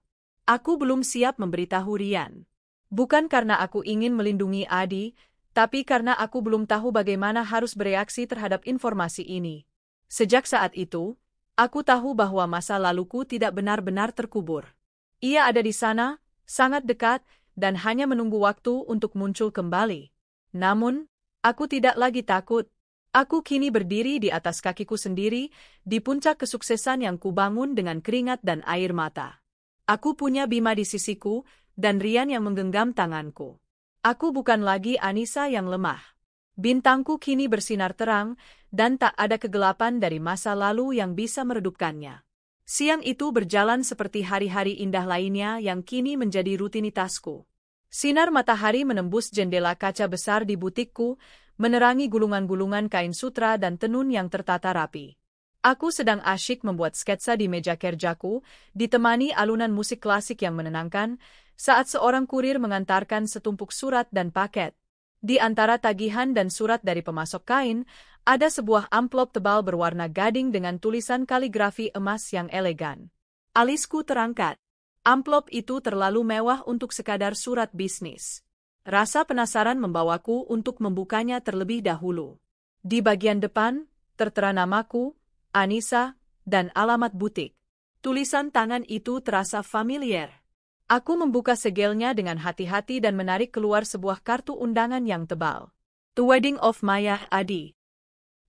Aku belum siap memberitahu Rian. Bukan karena aku ingin melindungi Adi, tapi karena aku belum tahu bagaimana harus bereaksi terhadap informasi ini. Sejak saat itu, aku tahu bahwa masa laluku tidak benar-benar terkubur. Ia ada di sana, sangat dekat, dan hanya menunggu waktu untuk muncul kembali. Namun, aku tidak lagi takut. Aku kini berdiri di atas kakiku sendiri, di puncak kesuksesan yang kubangun dengan keringat dan air mata. Aku punya Bima di sisiku, dan Rian yang menggenggam tanganku. Aku bukan lagi Anissa yang lemah. Bintangku kini bersinar terang, dan tak ada kegelapan dari masa lalu yang bisa meredupkannya. Siang itu berjalan seperti hari-hari indah lainnya yang kini menjadi rutinitasku. Sinar matahari menembus jendela kaca besar di butikku, menerangi gulungan-gulungan kain sutra dan tenun yang tertata rapi. Aku sedang asyik membuat sketsa di meja kerjaku, ditemani alunan musik klasik yang menenangkan, saat seorang kurir mengantarkan setumpuk surat dan paket. Di antara tagihan dan surat dari pemasok kain, ada sebuah amplop tebal berwarna gading dengan tulisan kaligrafi emas yang elegan. Alisku terangkat. Amplop itu terlalu mewah untuk sekadar surat bisnis. Rasa penasaran membawaku untuk membukanya terlebih dahulu. Di bagian depan, tertera namaku, Anissa, dan alamat butik. Tulisan tangan itu terasa familiar. Aku membuka segelnya dengan hati-hati dan menarik keluar sebuah kartu undangan yang tebal. The Wedding of Maya Adi.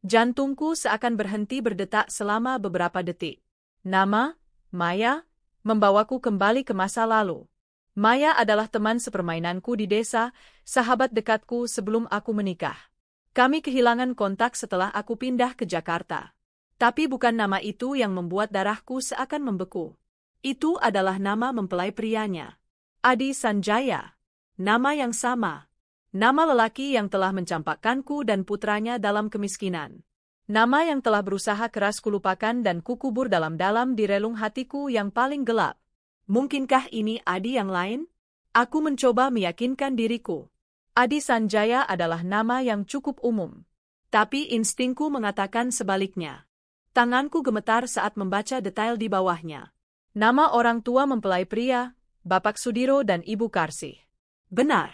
Jantungku seakan berhenti berdetak selama beberapa detik. Nama, Maya, membawaku kembali ke masa lalu. Maya adalah teman sepermainanku di desa, sahabat dekatku sebelum aku menikah. Kami kehilangan kontak setelah aku pindah ke Jakarta. Tapi bukan nama itu yang membuat darahku seakan membeku. Itu adalah nama mempelai prianya. Adi Sanjaya. Nama yang sama. Nama lelaki yang telah mencampakkanku dan putranya dalam kemiskinan. Nama yang telah berusaha keras kulupakan dan kukubur dalam-dalam di relung hatiku yang paling gelap. Mungkinkah ini Adi yang lain? Aku mencoba meyakinkan diriku. Adi Sanjaya adalah nama yang cukup umum. Tapi instingku mengatakan sebaliknya. Tanganku gemetar saat membaca detail di bawahnya. Nama orang tua mempelai pria, Bapak Sudiro dan Ibu Karsih. Benar.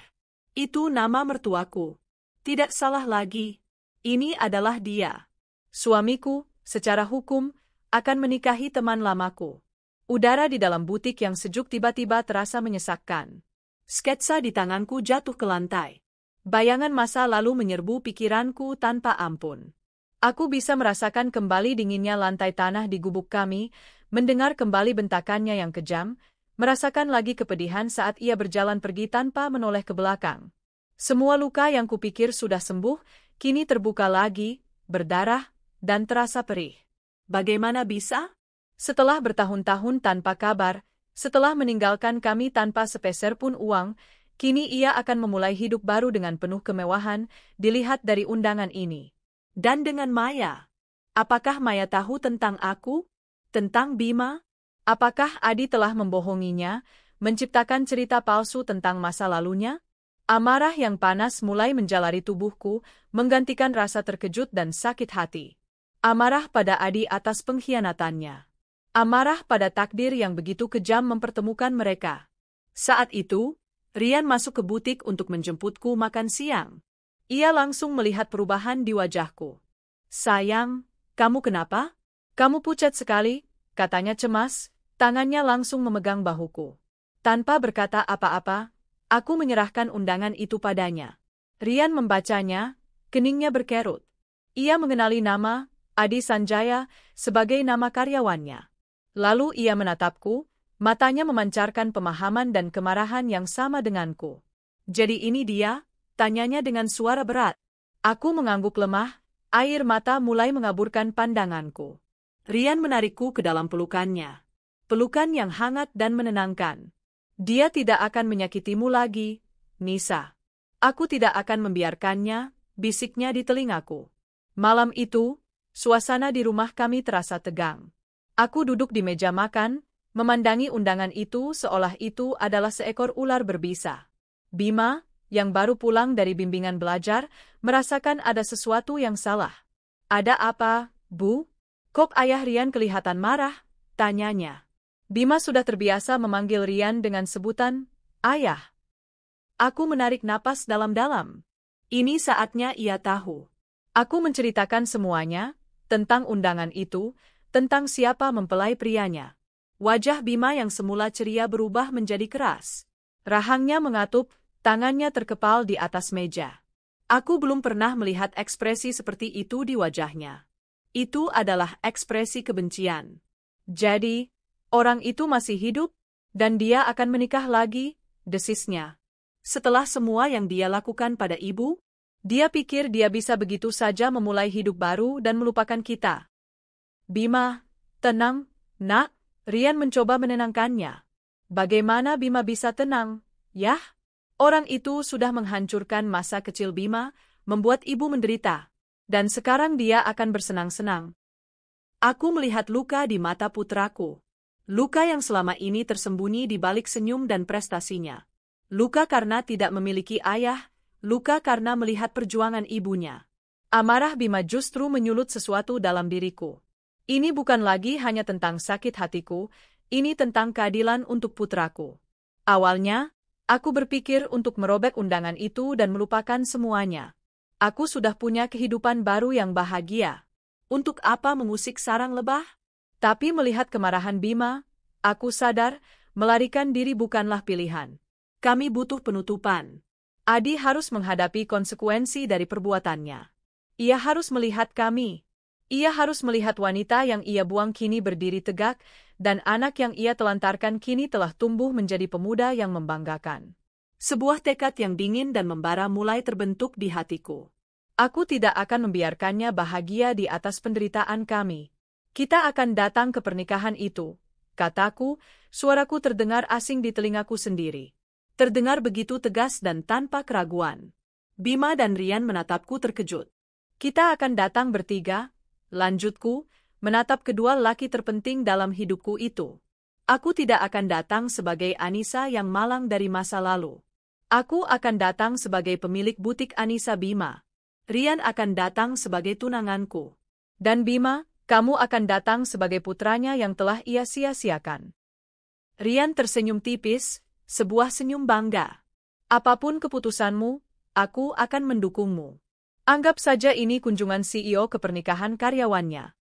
Itu nama mertuaku. Tidak salah lagi. Ini adalah dia. Suamiku, secara hukum, akan menikahi teman lamaku. Udara di dalam butik yang sejuk tiba-tiba terasa menyesakkan. Sketsa di tanganku jatuh ke lantai. Bayangan masa lalu menyerbu pikiranku tanpa ampun. Aku bisa merasakan kembali dinginnya lantai tanah di gubuk kami, mendengar kembali bentakannya yang kejam, merasakan lagi kepedihan saat ia berjalan pergi tanpa menoleh ke belakang. Semua luka yang kupikir sudah sembuh, kini terbuka lagi, berdarah, dan terasa perih. Bagaimana bisa? Setelah bertahun-tahun tanpa kabar, setelah meninggalkan kami tanpa sepeser pun uang, kini ia akan memulai hidup baru dengan penuh kemewahan, dilihat dari undangan ini. Dan dengan Maya. Apakah Maya tahu tentang aku? Tentang Bima? Apakah Adi telah membohonginya, menciptakan cerita palsu tentang masa lalunya? Amarah yang panas mulai menjalari tubuhku, menggantikan rasa terkejut dan sakit hati. Amarah pada Adi atas pengkhianatannya. Amarah pada takdir yang begitu kejam mempertemukan mereka. Saat itu, Rian masuk ke butik untuk menjemputku makan siang. Ia langsung melihat perubahan di wajahku. Sayang, kamu kenapa? Kamu pucat sekali, katanya cemas, tangannya langsung memegang bahuku. Tanpa berkata apa-apa, aku menyerahkan undangan itu padanya. Rian membacanya, keningnya berkerut. Ia mengenali nama, Adi Sanjaya, sebagai nama karyawannya. Lalu ia menatapku, matanya memancarkan pemahaman dan kemarahan yang sama denganku. Jadi ini dia? Tanyanya dengan suara berat. Aku mengangguk lemah, air mata mulai mengaburkan pandanganku. Rian menarikku ke dalam pelukannya. Pelukan yang hangat dan menenangkan. Dia tidak akan menyakitimu lagi, Nisa. Aku tidak akan membiarkannya, bisiknya di telingaku. Malam itu, suasana di rumah kami terasa tegang. Aku duduk di meja makan, memandangi undangan itu seolah itu adalah seekor ular berbisa. Bima, yang baru pulang dari bimbingan belajar, merasakan ada sesuatu yang salah. Ada apa, Bu? Kok ayah Rian kelihatan marah? Tanyanya. Bima sudah terbiasa memanggil Rian dengan sebutan, ayah. Aku menarik napas dalam-dalam. Ini saatnya ia tahu. Aku menceritakan semuanya, tentang undangan itu, tentang siapa mempelai prianya. Wajah Bima yang semula ceria berubah menjadi keras. Rahangnya mengatup, tangannya terkepal di atas meja. Aku belum pernah melihat ekspresi seperti itu di wajahnya. Itu adalah ekspresi kebencian. Jadi, orang itu masih hidup, dan dia akan menikah lagi, desisnya. Setelah semua yang dia lakukan pada ibu, dia pikir dia bisa begitu saja memulai hidup baru dan melupakan kita. Bima, tenang, nak, Rian mencoba menenangkannya. Bagaimana Bima bisa tenang, yah? Orang itu sudah menghancurkan masa kecil Bima, membuat ibu menderita. Dan sekarang dia akan bersenang-senang. Aku melihat luka di mata putraku. Luka yang selama ini tersembunyi di balik senyum dan prestasinya. Luka karena tidak memiliki ayah, luka karena melihat perjuangan ibunya. Amarah Bima justru menyulut sesuatu dalam diriku. Ini bukan lagi hanya tentang sakit hatiku, ini tentang keadilan untuk putraku. Awalnya, aku berpikir untuk merobek undangan itu dan melupakan semuanya. Aku sudah punya kehidupan baru yang bahagia. Untuk apa mengusik sarang lebah? Tapi melihat kemarahan Bima, aku sadar, melarikan diri bukanlah pilihan. Kami butuh penutupan. Adi harus menghadapi konsekuensi dari perbuatannya. Ia harus melihat kami. Ia harus melihat wanita yang ia buang kini berdiri tegak, dan anak yang ia telantarkan kini telah tumbuh menjadi pemuda yang membanggakan. Sebuah tekad yang dingin dan membara mulai terbentuk di hatiku. Aku tidak akan membiarkannya bahagia di atas penderitaan kami. Kita akan datang ke pernikahan itu, kataku, suaraku terdengar asing di telingaku sendiri. Terdengar begitu tegas dan tanpa keraguan. Bima dan Rian menatapku terkejut. Kita akan datang bertiga, lanjutku, menatap kedua laki terpenting dalam hidupku itu. Aku tidak akan datang sebagai Anissa yang malang dari masa lalu. Aku akan datang sebagai pemilik butik Anissa Bima. Rian akan datang sebagai tunanganku. Dan Bima, kamu akan datang sebagai putranya yang telah ia sia-siakan. Rian tersenyum tipis, sebuah senyum bangga. Apapun keputusanmu, aku akan mendukungmu. Anggap saja ini kunjungan CEO ke pernikahan karyawannya.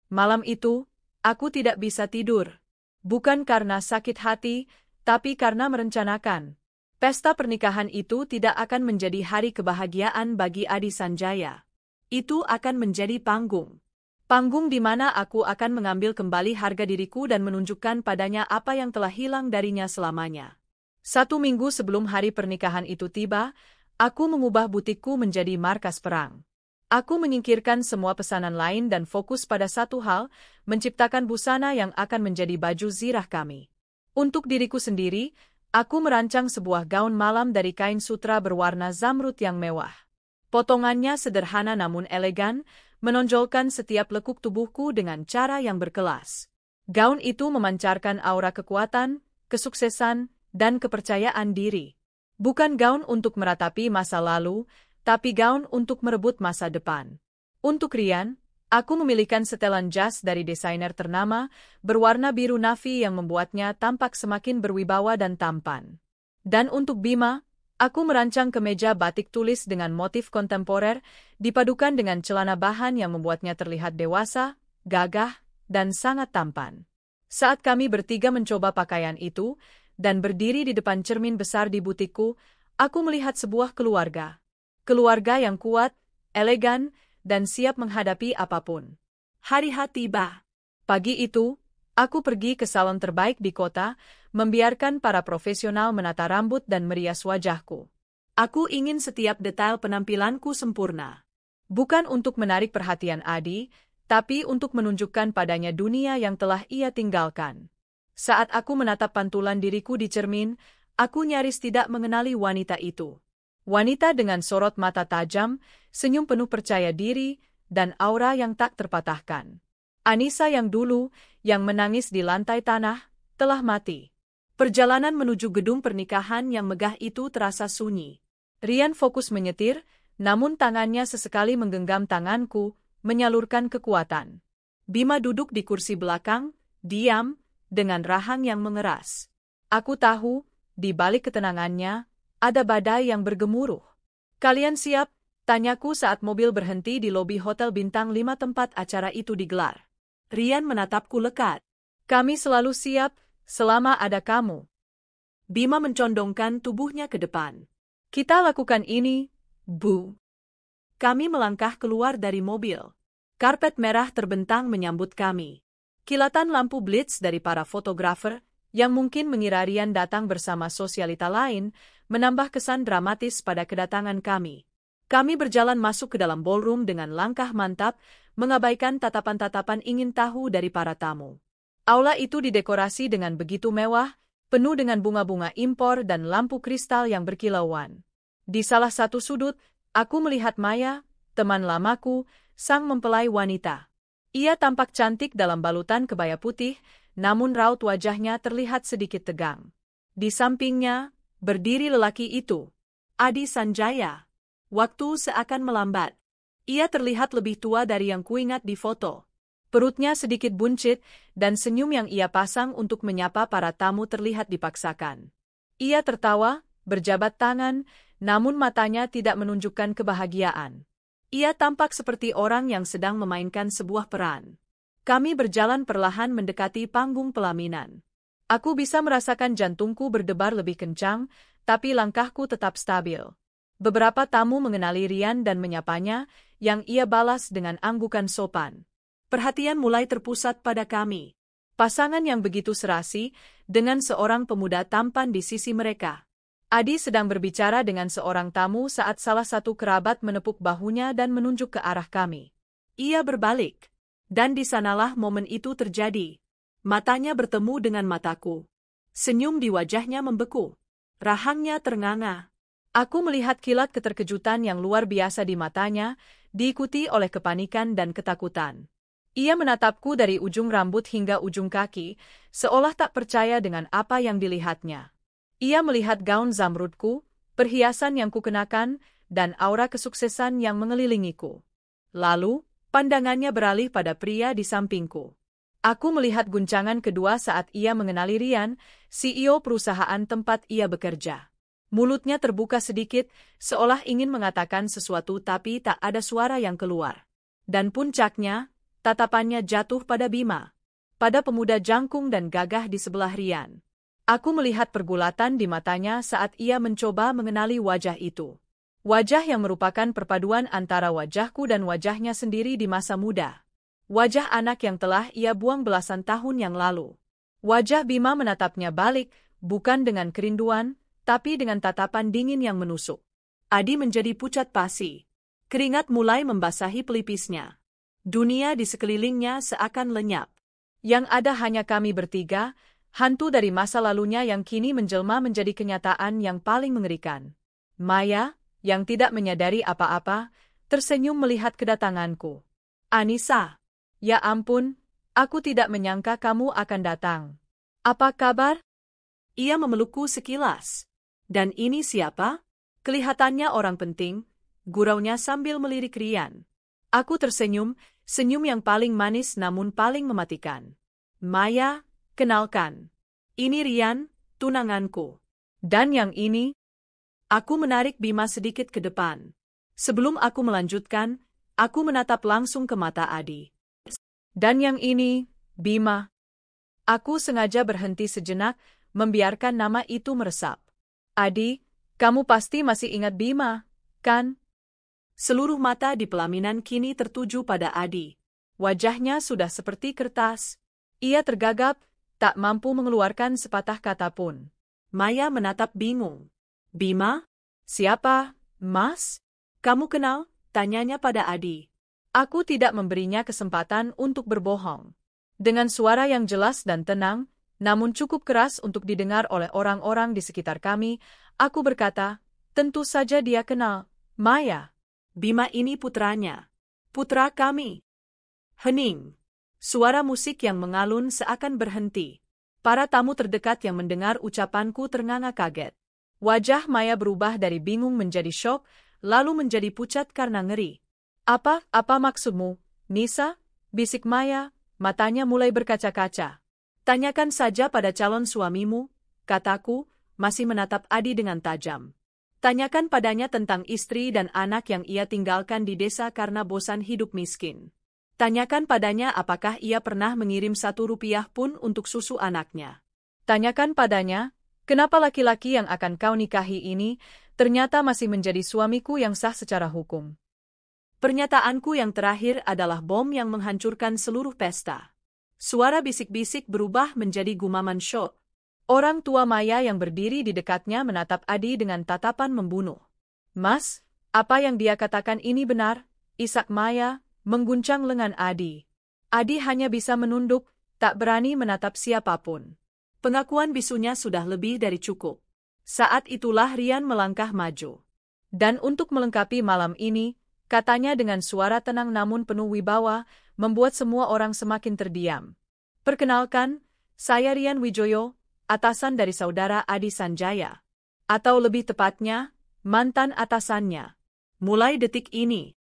Malam itu, aku tidak bisa tidur. Bukan karena sakit hati, tapi karena merencanakan. Pesta pernikahan itu tidak akan menjadi hari kebahagiaan bagi Adi Sanjaya. Itu akan menjadi panggung. Panggung di mana aku akan mengambil kembali harga diriku dan menunjukkan padanya apa yang telah hilang darinya selamanya. 1 minggu sebelum hari pernikahan itu tiba, aku mengubah butikku menjadi markas perang. Aku menyingkirkan semua pesanan lain dan fokus pada satu hal, menciptakan busana yang akan menjadi baju zirah kami. Untuk diriku sendiri, aku merancang sebuah gaun malam dari kain sutra berwarna zamrud yang mewah. Potongannya sederhana namun elegan, menonjolkan setiap lekuk tubuhku dengan cara yang berkelas. Gaun itu memancarkan aura kekuatan, kesuksesan, dan kepercayaan diri. Bukan gaun untuk meratapi masa lalu, tapi gaun untuk merebut masa depan. Untuk Rian, aku memilihkan setelan jas dari desainer ternama, berwarna biru navy yang membuatnya tampak semakin berwibawa dan tampan. Dan untuk Bima, aku merancang kemeja batik tulis dengan motif kontemporer, dipadukan dengan celana bahan yang membuatnya terlihat dewasa, gagah, dan sangat tampan. Saat kami bertiga mencoba pakaian itu, dan berdiri di depan cermin besar di butikku, aku melihat sebuah keluarga. Keluarga yang kuat, elegan, dan siap menghadapi apapun. Hari H tiba. Pagi itu, aku pergi ke salon terbaik di kota, membiarkan para profesional menata rambut dan merias wajahku. Aku ingin setiap detail penampilanku sempurna. Bukan untuk menarik perhatian Adi, tapi untuk menunjukkan padanya dunia yang telah ia tinggalkan. Saat aku menatap pantulan diriku di cermin, aku nyaris tidak mengenali wanita itu. Wanita dengan sorot mata tajam, senyum penuh percaya diri, dan aura yang tak terpatahkan. Anissa yang dulu, yang menangis di lantai tanah, telah mati. Perjalanan menuju gedung pernikahan yang megah itu terasa sunyi. Rian fokus menyetir, namun tangannya sesekali menggenggam tanganku, menyalurkan kekuatan. Bima duduk di kursi belakang, diam, dengan rahang yang mengeras. Aku tahu, di balik ketenangannya, ada badai yang bergemuruh. Kalian siap? Tanyaku saat mobil berhenti di lobi Hotel Bintang 5 tempat acara itu digelar. Rian menatapku lekat. Kami selalu siap, selama ada kamu. Bima mencondongkan tubuhnya ke depan. Kita lakukan ini, Bu. Kami melangkah keluar dari mobil. Karpet merah terbentang menyambut kami. Kilatan lampu blitz dari para fotografer, yang mungkin mengira Rian datang bersama sosialita lain, menambah kesan dramatis pada kedatangan kami. Kami berjalan masuk ke dalam ballroom dengan langkah mantap, mengabaikan tatapan-tatapan ingin tahu dari para tamu. Aula itu didekorasi dengan begitu mewah, penuh dengan bunga-bunga impor dan lampu kristal yang berkilauan. Di salah satu sudut, aku melihat Maya, teman lamaku, sang mempelai wanita. Ia tampak cantik dalam balutan kebaya putih, namun raut wajahnya terlihat sedikit tegang. Di sampingnya, berdiri lelaki itu, Adi Sanjaya. Waktu seakan melambat. Ia terlihat lebih tua dari yang kuingat di foto. Perutnya sedikit buncit, dan senyum yang ia pasang untuk menyapa para tamu terlihat dipaksakan. Ia tertawa, berjabat tangan, namun matanya tidak menunjukkan kebahagiaan. Ia tampak seperti orang yang sedang memainkan sebuah peran. Kami berjalan perlahan mendekati panggung pelaminan. Aku bisa merasakan jantungku berdebar lebih kencang, tapi langkahku tetap stabil. Beberapa tamu mengenali Rian dan menyapanya, yang ia balas dengan anggukan sopan. Perhatian mulai terpusat pada kami. Pasangan yang begitu serasi, dengan seorang pemuda tampan di sisi mereka. Adi sedang berbicara dengan seorang tamu saat salah satu kerabat menepuk bahunya dan menunjuk ke arah kami. Ia berbalik. Dan di sanalah momen itu terjadi. Matanya bertemu dengan mataku. Senyum di wajahnya membeku. Rahangnya ternganga. Aku melihat kilat keterkejutan yang luar biasa di matanya, diikuti oleh kepanikan dan ketakutan. Ia menatapku dari ujung rambut hingga ujung kaki, seolah tak percaya dengan apa yang dilihatnya. Ia melihat gaun zamrudku, perhiasan yang kukenakan, dan aura kesuksesan yang mengelilingiku. Lalu, pandangannya beralih pada pria di sampingku. Aku melihat guncangan kedua saat ia mengenali Rian, CEO perusahaan tempat ia bekerja. Mulutnya terbuka sedikit, seolah ingin mengatakan sesuatu tapi tak ada suara yang keluar. Dan puncaknya, tatapannya jatuh pada Bima. Pada pemuda jangkung dan gagah di sebelah Rian. Aku melihat pergulatan di matanya saat ia mencoba mengenali wajah itu. Wajah yang merupakan perpaduan antara wajahku dan wajahnya sendiri di masa muda. Wajah anak yang telah ia buang belasan tahun yang lalu. Wajah Bima menatapnya balik, bukan dengan kerinduan, tapi dengan tatapan dingin yang menusuk. Adi menjadi pucat pasi. Keringat mulai membasahi pelipisnya. Dunia di sekelilingnya seakan lenyap. Yang ada hanya kami bertiga, hantu dari masa lalunya yang kini menjelma menjadi kenyataan yang paling mengerikan. Maya, yang tidak menyadari apa-apa, tersenyum melihat kedatanganku. Anissa, ya ampun, aku tidak menyangka kamu akan datang. Apa kabar? Ia memelukku sekilas. Dan ini siapa? Kelihatannya orang penting, guraunya sambil melirik Rian. Aku tersenyum, senyum yang paling manis namun paling mematikan. Maya, kenalkan. Ini Rian, tunanganku. Dan yang ini? Aku menarik Bima sedikit ke depan. Sebelum aku melanjutkan, aku menatap langsung ke mata Adi. Dan yang ini, Bima. Aku sengaja berhenti sejenak, membiarkan nama itu meresap. Adi, kamu pasti masih ingat Bima, kan? Seluruh mata di pelaminan kini tertuju pada Adi. Wajahnya sudah seperti kertas. Ia tergagap, tak mampu mengeluarkan sepatah kata pun. Maya menatap bingung. Bima? Siapa, Mas? Kamu kenal? Tanyanya pada Adi. Aku tidak memberinya kesempatan untuk berbohong. Dengan suara yang jelas dan tenang, namun cukup keras untuk didengar oleh orang-orang di sekitar kami. Aku berkata, tentu saja dia kenal Maya. Bima ini putranya. Putra kami. Hening. Suara musik yang mengalun seakan berhenti. Para tamu terdekat yang mendengar ucapanku ternganga kaget. Wajah Maya berubah dari bingung menjadi syok, lalu menjadi pucat karena ngeri. Apa maksudmu, Nisa? Bisik Maya, matanya mulai berkaca-kaca. Tanyakan saja pada calon suamimu, kataku, masih menatap Adi dengan tajam. Tanyakan padanya tentang istri dan anak yang ia tinggalkan di desa karena bosan hidup miskin. Tanyakan padanya apakah ia pernah mengirim 1 rupiah pun untuk susu anaknya. Tanyakan padanya, kenapa laki-laki yang akan kau nikahi ini ternyata masih menjadi suamiku yang sah secara hukum. Pernyataanku yang terakhir adalah bom yang menghancurkan seluruh pesta. Suara bisik-bisik berubah menjadi gumaman syok. Orang tua Maya yang berdiri di dekatnya menatap Adi dengan tatapan membunuh. Mas, apa yang dia katakan ini benar? Isak Maya mengguncang lengan Adi. Adi hanya bisa menunduk, tak berani menatap siapapun. Pengakuan bisunya sudah lebih dari cukup. Saat itulah Rian melangkah maju. Dan untuk melengkapi malam ini, katanya dengan suara tenang namun penuh wibawa, membuat semua orang semakin terdiam. Perkenalkan, saya Rian Wijoyo, atasan dari saudara Adi Sanjaya. Atau lebih tepatnya, mantan atasannya. Mulai detik ini.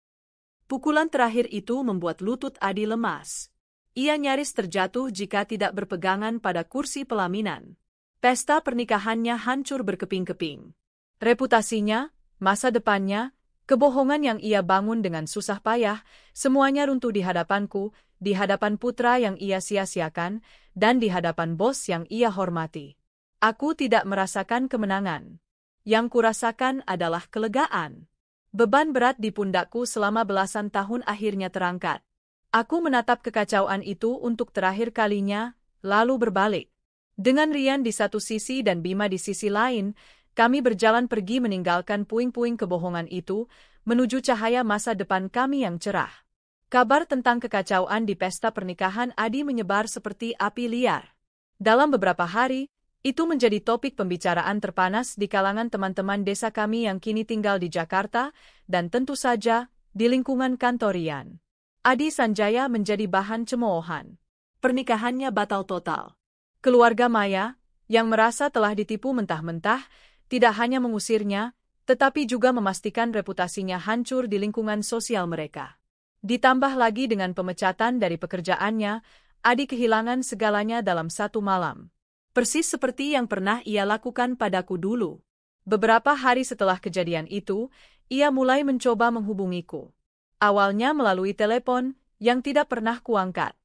Pukulan terakhir itu membuat lutut Adi lemas. Ia nyaris terjatuh jika tidak berpegangan pada kursi pelaminan. Pesta pernikahannya hancur berkeping-keping. Reputasinya, masa depannya, kebohongan yang ia bangun dengan susah payah, semuanya runtuh di hadapanku, di hadapan putra yang ia sia-siakan, dan di hadapan bos yang ia hormati. Aku tidak merasakan kemenangan. Yang kurasakan adalah kelegaan. Beban berat di pundakku selama belasan tahun akhirnya terangkat. Aku menatap kekacauan itu untuk terakhir kalinya, lalu berbalik. Dengan Rian di satu sisi dan Bima di sisi lain, kami berjalan pergi meninggalkan puing-puing kebohongan itu, menuju cahaya masa depan kami yang cerah. Kabar tentang kekacauan di pesta pernikahan Adi menyebar seperti api liar. Dalam beberapa hari, itu menjadi topik pembicaraan terpanas di kalangan teman-teman desa kami yang kini tinggal di Jakarta, dan tentu saja, di lingkungan kantor Rian. Adi Sanjaya menjadi bahan cemoohan. Pernikahannya batal total. Keluarga Maya, yang merasa telah ditipu mentah-mentah, tidak hanya mengusirnya, tetapi juga memastikan reputasinya hancur di lingkungan sosial mereka. Ditambah lagi dengan pemecatan dari pekerjaannya, Adi kehilangan segalanya dalam satu malam. Persis seperti yang pernah ia lakukan padaku dulu. Beberapa hari setelah kejadian itu, ia mulai mencoba menghubungiku. Awalnya melalui telepon, yang tidak pernah kuangkat.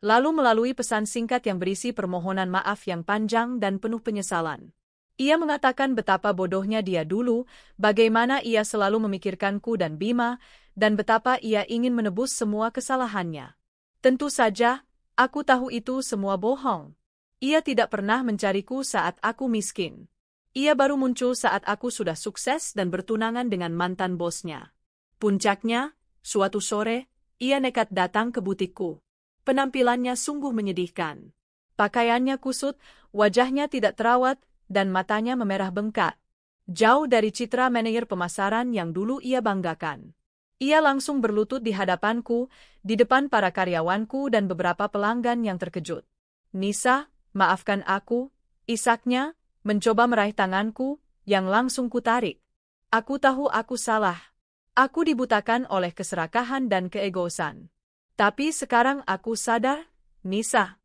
Lalu melalui pesan singkat yang berisi permohonan maaf yang panjang dan penuh penyesalan. Ia mengatakan betapa bodohnya dia dulu, bagaimana ia selalu memikirkanku dan Bima, dan betapa ia ingin menebus semua kesalahannya. Tentu saja, aku tahu itu semua bohong. Ia tidak pernah mencariku saat aku miskin. Ia baru muncul saat aku sudah sukses dan bertunangan dengan mantan bosnya. Puncaknya, suatu sore, ia nekat datang ke butikku. Penampilannya sungguh menyedihkan. Pakaiannya kusut, wajahnya tidak terawat, dan matanya memerah bengkak. Jauh dari citra manajer pemasaran yang dulu ia banggakan. Ia langsung berlutut di hadapanku, di depan para karyawanku dan beberapa pelanggan yang terkejut. Nisa, maafkan aku, isaknya, mencoba meraih tanganku, yang langsung kutarik. Aku tahu aku salah. Aku dibutakan oleh keserakahan dan keegoisan. Tapi sekarang aku sadar, Nisa,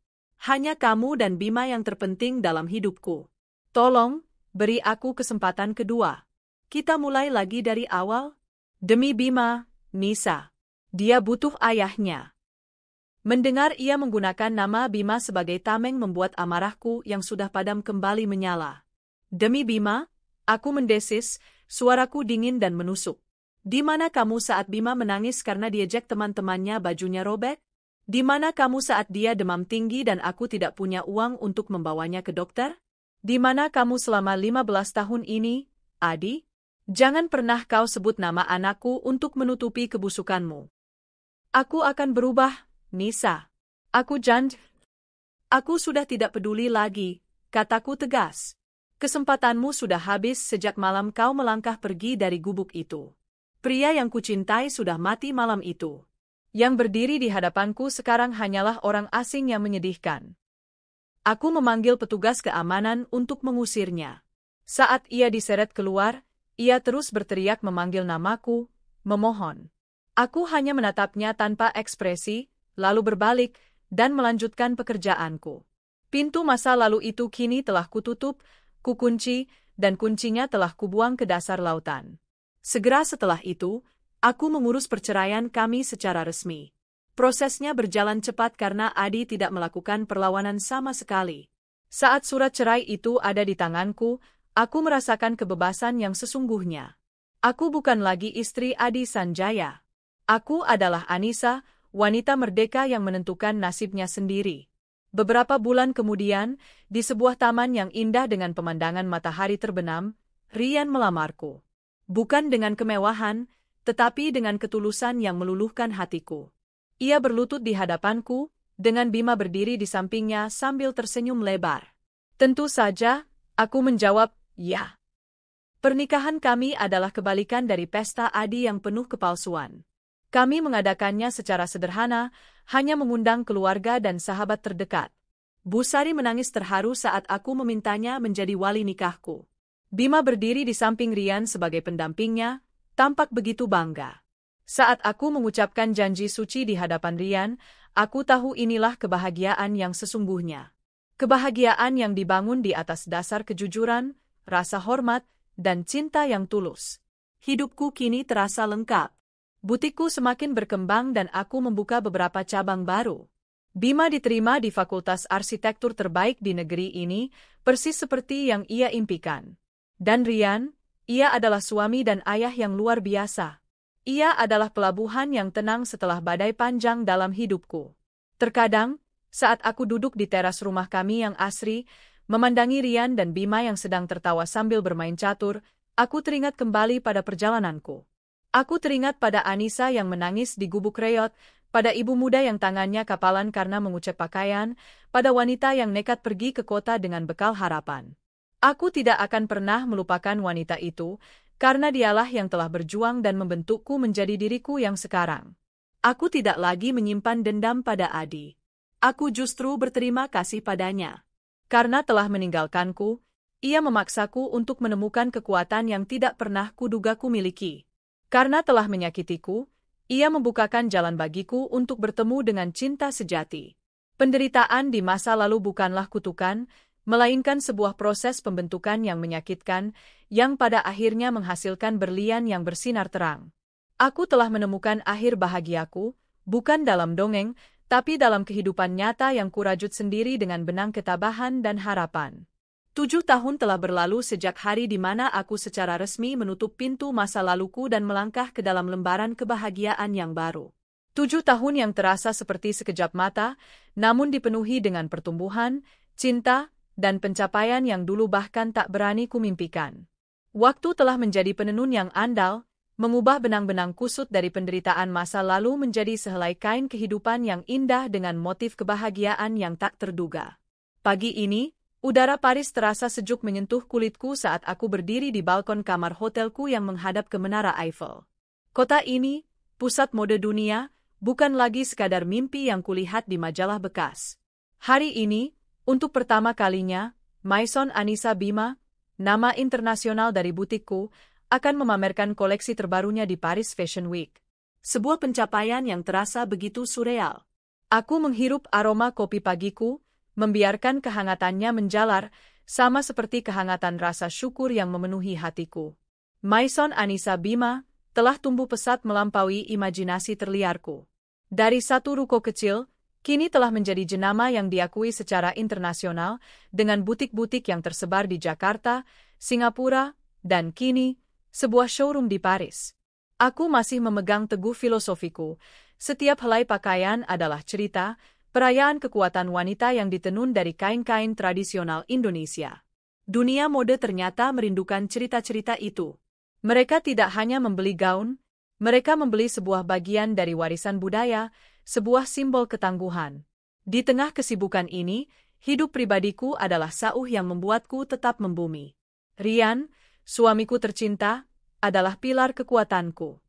hanya kamu dan Bima yang terpenting dalam hidupku. Tolong, beri aku kesempatan kedua. Kita mulai lagi dari awal. Demi Bima, Nisa. Dia butuh ayahnya. Mendengar ia menggunakan nama Bima sebagai tameng membuat amarahku yang sudah padam kembali menyala. Demi Bima, aku mendesis, suaraku dingin dan menusuk. Di mana kamu saat Bima menangis karena diejek teman-temannya bajunya robek? Di mana kamu saat dia demam tinggi dan aku tidak punya uang untuk membawanya ke dokter? Di mana kamu selama 15 tahun ini, Adi? Jangan pernah kau sebut nama anakku untuk menutupi kebusukanmu. Aku akan berubah, Nisa. Aku janji. Aku sudah tidak peduli lagi, kataku tegas. Kesempatanmu sudah habis sejak malam kau melangkah pergi dari gubuk itu. Pria yang kucintai sudah mati malam itu. Yang berdiri di hadapanku sekarang hanyalah orang asing yang menyedihkan. Aku memanggil petugas keamanan untuk mengusirnya. Saat ia diseret keluar, ia terus berteriak memanggil namaku, memohon. Aku hanya menatapnya tanpa ekspresi, lalu berbalik, dan melanjutkan pekerjaanku. Pintu masa lalu itu kini telah kututup, kukunci, dan kuncinya telah kubuang ke dasar lautan. Segera setelah itu, aku mengurus perceraian kami secara resmi. Prosesnya berjalan cepat karena Adi tidak melakukan perlawanan sama sekali. Saat surat cerai itu ada di tanganku, aku merasakan kebebasan yang sesungguhnya. Aku bukan lagi istri Adi Sanjaya. Aku adalah Anissa, wanita merdeka yang menentukan nasibnya sendiri. Beberapa bulan kemudian, di sebuah taman yang indah dengan pemandangan matahari terbenam, Rian melamarku. Bukan dengan kemewahan, tetapi dengan ketulusan yang meluluhkan hatiku. Ia berlutut di hadapanku, dengan Bima berdiri di sampingnya sambil tersenyum lebar. Tentu saja, aku menjawab, ya. Pernikahan kami adalah kebalikan dari pesta Adi yang penuh kepalsuan. Kami mengadakannya secara sederhana, hanya mengundang keluarga dan sahabat terdekat. Bu Sari menangis terharu saat aku memintanya menjadi wali nikahku. Bima berdiri di samping Rian sebagai pendampingnya, tampak begitu bangga. Saat aku mengucapkan janji suci di hadapan Rian, aku tahu inilah kebahagiaan yang sesungguhnya. Kebahagiaan yang dibangun di atas dasar kejujuran, rasa hormat, dan cinta yang tulus. Hidupku kini terasa lengkap. Butikku semakin berkembang dan aku membuka beberapa cabang baru. Bima diterima di Fakultas Arsitektur terbaik di negeri ini, persis seperti yang ia impikan. Dan Rian, ia adalah suami dan ayah yang luar biasa. Ia adalah pelabuhan yang tenang setelah badai panjang dalam hidupku. Terkadang, saat aku duduk di teras rumah kami yang asri, memandangi Rian dan Bima yang sedang tertawa sambil bermain catur, aku teringat kembali pada perjalananku. Aku teringat pada Anissa yang menangis di gubuk reot, pada ibu muda yang tangannya kapalan karena mengucek pakaian, pada wanita yang nekat pergi ke kota dengan bekal harapan. Aku tidak akan pernah melupakan wanita itu, karena dialah yang telah berjuang dan membentukku menjadi diriku yang sekarang. Aku tidak lagi menyimpan dendam pada Adi. Aku justru berterima kasih padanya. Karena telah meninggalkanku, ia memaksaku untuk menemukan kekuatan yang tidak pernah kuduga ku miliki. Karena telah menyakitiku, ia membukakan jalan bagiku untuk bertemu dengan cinta sejati. Penderitaan di masa lalu bukanlah kutukan, melainkan sebuah proses pembentukan yang menyakitkan, yang pada akhirnya menghasilkan berlian yang bersinar terang. Aku telah menemukan akhir bahagiaku, bukan dalam dongeng, tapi dalam kehidupan nyata yang kurajut sendiri dengan benang ketabahan dan harapan. 7 tahun telah berlalu sejak hari di mana aku secara resmi menutup pintu masa laluku dan melangkah ke dalam lembaran kebahagiaan yang baru. 7 tahun yang terasa seperti sekejap mata, namun dipenuhi dengan pertumbuhan, cinta, dan pencapaian yang dulu bahkan tak berani kumimpikan. Waktu telah menjadi penenun yang andal, mengubah benang-benang kusut dari penderitaan masa lalu menjadi sehelai kain kehidupan yang indah dengan motif kebahagiaan yang tak terduga. Pagi ini, udara Paris terasa sejuk menyentuh kulitku saat aku berdiri di balkon kamar hotelku yang menghadap ke Menara Eiffel. Kota ini, pusat mode dunia, bukan lagi sekadar mimpi yang kulihat di majalah bekas. Hari ini, untuk pertama kalinya, Maison Anissa Bima, nama internasional dari butikku, akan memamerkan koleksi terbarunya di Paris Fashion Week. Sebuah pencapaian yang terasa begitu surreal. Aku menghirup aroma kopi pagiku, membiarkan kehangatannya menjalar, sama seperti kehangatan rasa syukur yang memenuhi hatiku. Maison Anissa Bima telah tumbuh pesat melampaui imajinasi terliarku. Dari satu ruko kecil, kini telah menjadi jenama yang diakui secara internasional, dengan butik-butik yang tersebar di Jakarta, Singapura, dan kini, sebuah showroom di Paris. Aku masih memegang teguh filosofiku, setiap helai pakaian adalah cerita, perayaan kekuatan wanita yang ditenun dari kain-kain tradisional Indonesia. Dunia mode ternyata merindukan cerita-cerita itu. Mereka tidak hanya membeli gaun, mereka membeli sebuah bagian dari warisan budaya, sebuah simbol ketangguhan. Di tengah kesibukan ini, hidup pribadiku adalah sauh yang membuatku tetap membumi. Rian, suamiku tercinta, adalah pilar kekuatanku.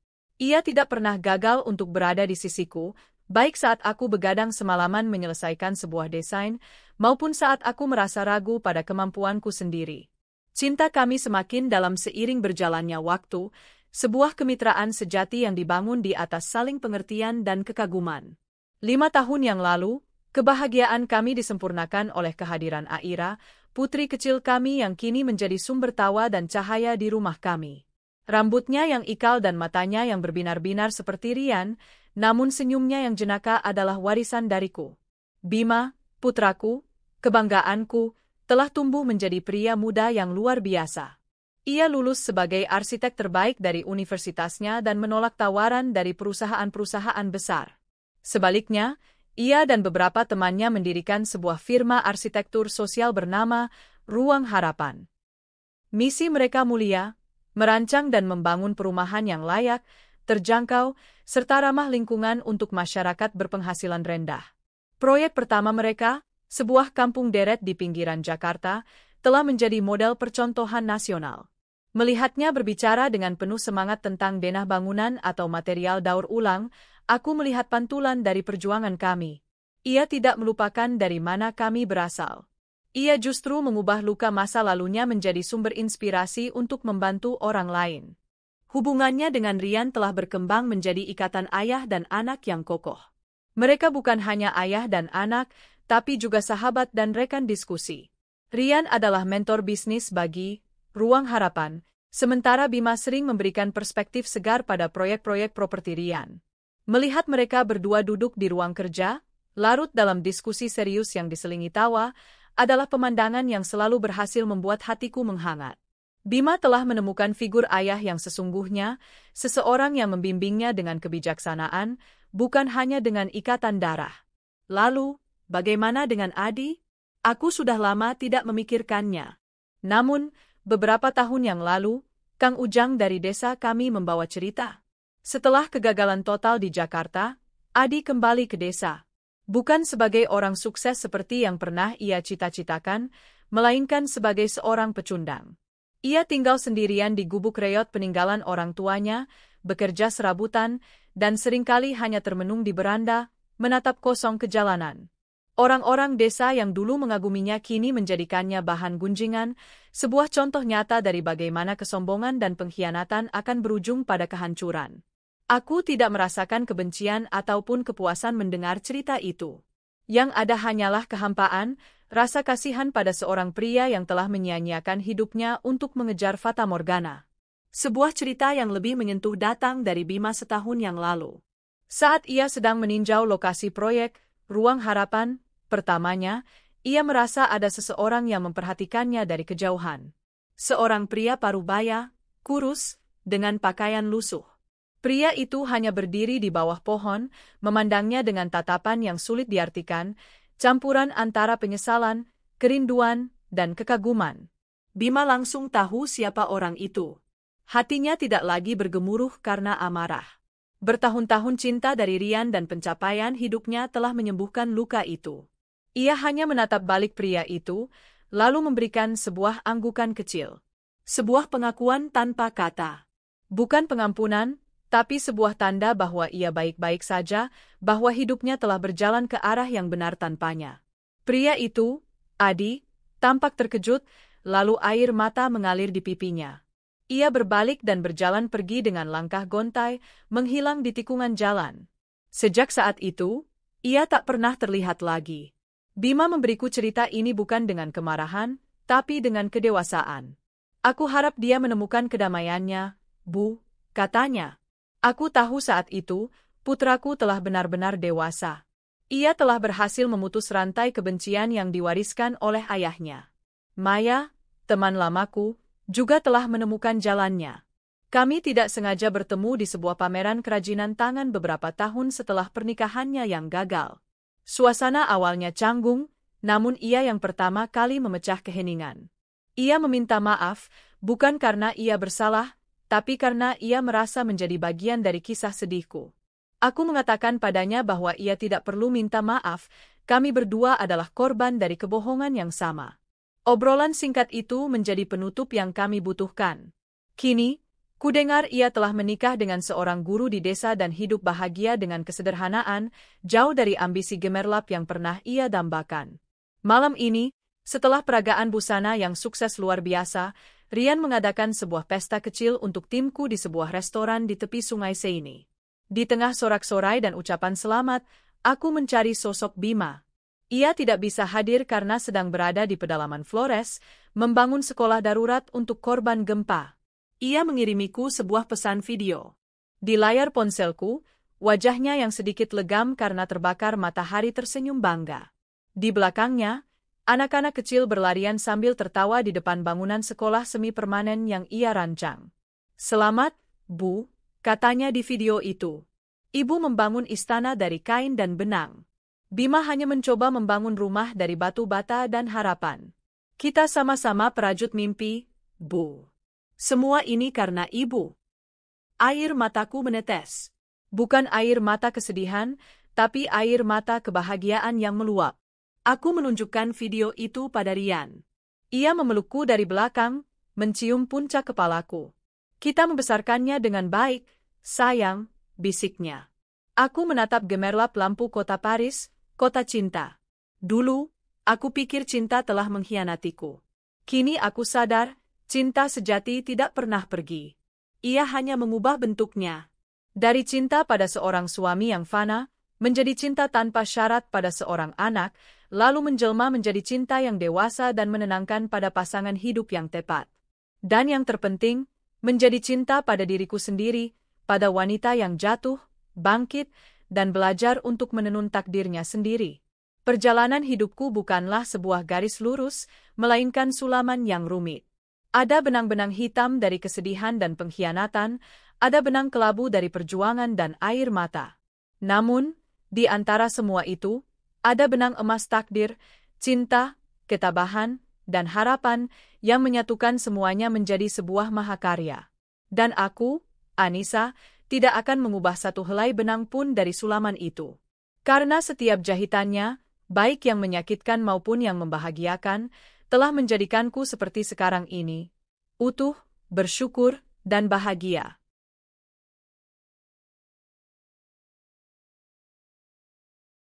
Ia tidak pernah gagal untuk berada di sisiku, baik saat aku begadang semalaman menyelesaikan sebuah desain, maupun saat aku merasa ragu pada kemampuanku sendiri. Cinta kami semakin dalam seiring berjalannya waktu, sebuah kemitraan sejati yang dibangun di atas saling pengertian dan kekaguman. 5 tahun yang lalu, kebahagiaan kami disempurnakan oleh kehadiran Aira, putri kecil kami yang kini menjadi sumber tawa dan cahaya di rumah kami. Rambutnya yang ikal dan matanya yang berbinar-binar seperti Rian, namun senyumnya yang jenaka adalah warisan dariku. Bima, putraku, kebanggaanku, telah tumbuh menjadi pria muda yang luar biasa. Ia lulus sebagai arsitek terbaik dari universitasnya dan menolak tawaran dari perusahaan-perusahaan besar. Sebaliknya, ia dan beberapa temannya mendirikan sebuah firma arsitektur sosial bernama Ruang Harapan. Misi mereka mulia, merancang dan membangun perumahan yang layak, terjangkau, serta ramah lingkungan untuk masyarakat berpenghasilan rendah. Proyek pertama mereka, sebuah kampung deret di pinggiran Jakarta, telah menjadi model percontohan nasional. Melihatnya berbicara dengan penuh semangat tentang denah bangunan atau material daur ulang, aku melihat pantulan dari perjuangan kami. Ia tidak melupakan dari mana kami berasal. Ia justru mengubah luka masa lalunya menjadi sumber inspirasi untuk membantu orang lain. Hubungannya dengan Rian telah berkembang menjadi ikatan ayah dan anak yang kokoh. Mereka bukan hanya ayah dan anak, tapi juga sahabat dan rekan diskusi. Rian adalah mentor bisnis bagi Ruang Harapan, sementara Bima sering memberikan perspektif segar pada proyek-proyek properti Rian. Melihat mereka berdua duduk di ruang kerja, larut dalam diskusi serius yang diselingi tawa, adalah pemandangan yang selalu berhasil membuat hatiku menghangat. Bima telah menemukan figur ayah yang sesungguhnya, seseorang yang membimbingnya dengan kebijaksanaan, bukan hanya dengan ikatan darah. Lalu, bagaimana dengan Adi? Aku sudah lama tidak memikirkannya. Namun, beberapa tahun yang lalu, Kang Ujang dari desa kami membawa cerita. Setelah kegagalan total di Jakarta, Adi kembali ke desa. Bukan sebagai orang sukses seperti yang pernah ia cita-citakan, melainkan sebagai seorang pecundang. Ia tinggal sendirian di gubuk reot peninggalan orang tuanya, bekerja serabutan, dan seringkali hanya termenung di beranda, menatap kosong ke jalanan. Orang-orang desa yang dulu mengaguminya kini menjadikannya bahan gunjingan, sebuah contoh nyata dari bagaimana kesombongan dan pengkhianatan akan berujung pada kehancuran. Aku tidak merasakan kebencian ataupun kepuasan mendengar cerita itu. Yang ada hanyalah kehampaan, rasa kasihan pada seorang pria yang telah menyia-nyiakan hidupnya untuk mengejar fata morgana. Sebuah cerita yang lebih menyentuh datang dari Bima setahun yang lalu. Saat ia sedang meninjau lokasi proyek Ruang Harapan pertamanya, ia merasa ada seseorang yang memperhatikannya dari kejauhan. Seorang pria parubaya, kurus, dengan pakaian lusuh. Pria itu hanya berdiri di bawah pohon, memandangnya dengan tatapan yang sulit diartikan, campuran antara penyesalan, kerinduan, dan kekaguman. Bima langsung tahu siapa orang itu. Hatinya tidak lagi bergemuruh karena amarah. Bertahun-tahun cinta dari Rian dan pencapaian hidupnya telah menyembuhkan luka itu. Ia hanya menatap balik pria itu, lalu memberikan sebuah anggukan kecil. Sebuah pengakuan tanpa kata. Bukan pengampunan, tapi sebuah tanda bahwa ia baik-baik saja, bahwa hidupnya telah berjalan ke arah yang benar tanpanya. Pria itu, Adi, tampak terkejut, lalu air mata mengalir di pipinya. Ia berbalik dan berjalan pergi dengan langkah gontai, menghilang di tikungan jalan. Sejak saat itu, ia tak pernah terlihat lagi. Bima memberiku cerita ini bukan dengan kemarahan, tapi dengan kedewasaan. Aku harap dia menemukan kedamaiannya, Bu, katanya. Aku tahu saat itu, putraku telah benar-benar dewasa. Ia telah berhasil memutus rantai kebencian yang diwariskan oleh ayahnya. Maya, teman lamaku, juga telah menemukan jalannya. Kami tidak sengaja bertemu di sebuah pameran kerajinan tangan beberapa tahun setelah pernikahannya yang gagal. Suasana awalnya canggung, namun ia yang pertama kali memecah keheningan. Ia meminta maaf, bukan karena ia bersalah, tapi karena ia merasa menjadi bagian dari kisah sedihku. Aku mengatakan padanya bahwa ia tidak perlu minta maaf, Kami berdua adalah korban dari kebohongan yang sama. Obrolan singkat itu menjadi penutup yang kami butuhkan. Kini, kudengar ia telah menikah dengan seorang guru di desa dan hidup bahagia dengan kesederhanaan, jauh dari ambisi gemerlap yang pernah ia dambakan. Malam ini, setelah peragaan busana yang sukses luar biasa, Rian mengadakan sebuah pesta kecil untuk timku di sebuah restoran di tepi Sungai Seini. Di tengah sorak-sorai dan ucapan selamat, aku mencari sosok Bima. Ia tidak bisa hadir karena sedang berada di pedalaman Flores, membangun sekolah darurat untuk korban gempa. Ia mengirimiku sebuah pesan video. Di layar ponselku, wajahnya yang sedikit legam karena terbakar matahari tersenyum bangga. Di belakangnya, anak-anak kecil berlarian sambil tertawa di depan bangunan sekolah semi permanen yang ia rancang. "Selamat, Bu," katanya di video itu. Ibu membangun istana dari kain dan benang. Bima hanya mencoba membangun rumah dari batu bata dan harapan. Kita sama-sama perajut mimpi, Bu. Semua ini karena Ibu. Air mataku menetes. Bukan air mata kesedihan, tapi air mata kebahagiaan yang meluap. Aku menunjukkan video itu pada Rian. Ia memelukku dari belakang, mencium puncak kepalaku. "Kita membesarkannya dengan baik, sayang," bisiknya. Aku menatap gemerlap lampu kota Paris, kota cinta. Dulu, aku pikir cinta telah mengkhianatiku. Kini aku sadar, cinta sejati tidak pernah pergi. Ia hanya mengubah bentuknya. Dari cinta pada seorang suami yang fana, menjadi cinta tanpa syarat pada seorang anak, lalu menjelma menjadi cinta yang dewasa dan menenangkan pada pasangan hidup yang tepat. Dan yang terpenting, menjadi cinta pada diriku sendiri, pada wanita yang jatuh, bangkit, dan belajar untuk menenun takdirnya sendiri. Perjalanan hidupku bukanlah sebuah garis lurus, melainkan sulaman yang rumit. Ada benang-benang hitam dari kesedihan dan pengkhianatan, ada benang kelabu dari perjuangan dan air mata. Namun, di antara semua itu, ada benang emas takdir, cinta, ketabahan, dan harapan yang menyatukan semuanya menjadi sebuah mahakarya. Dan aku, Anissa, tidak akan mengubah satu helai benang pun dari sulaman itu. Karena setiap jahitannya, baik yang menyakitkan maupun yang membahagiakan, telah menjadikanku seperti sekarang ini, utuh, bersyukur, dan bahagia.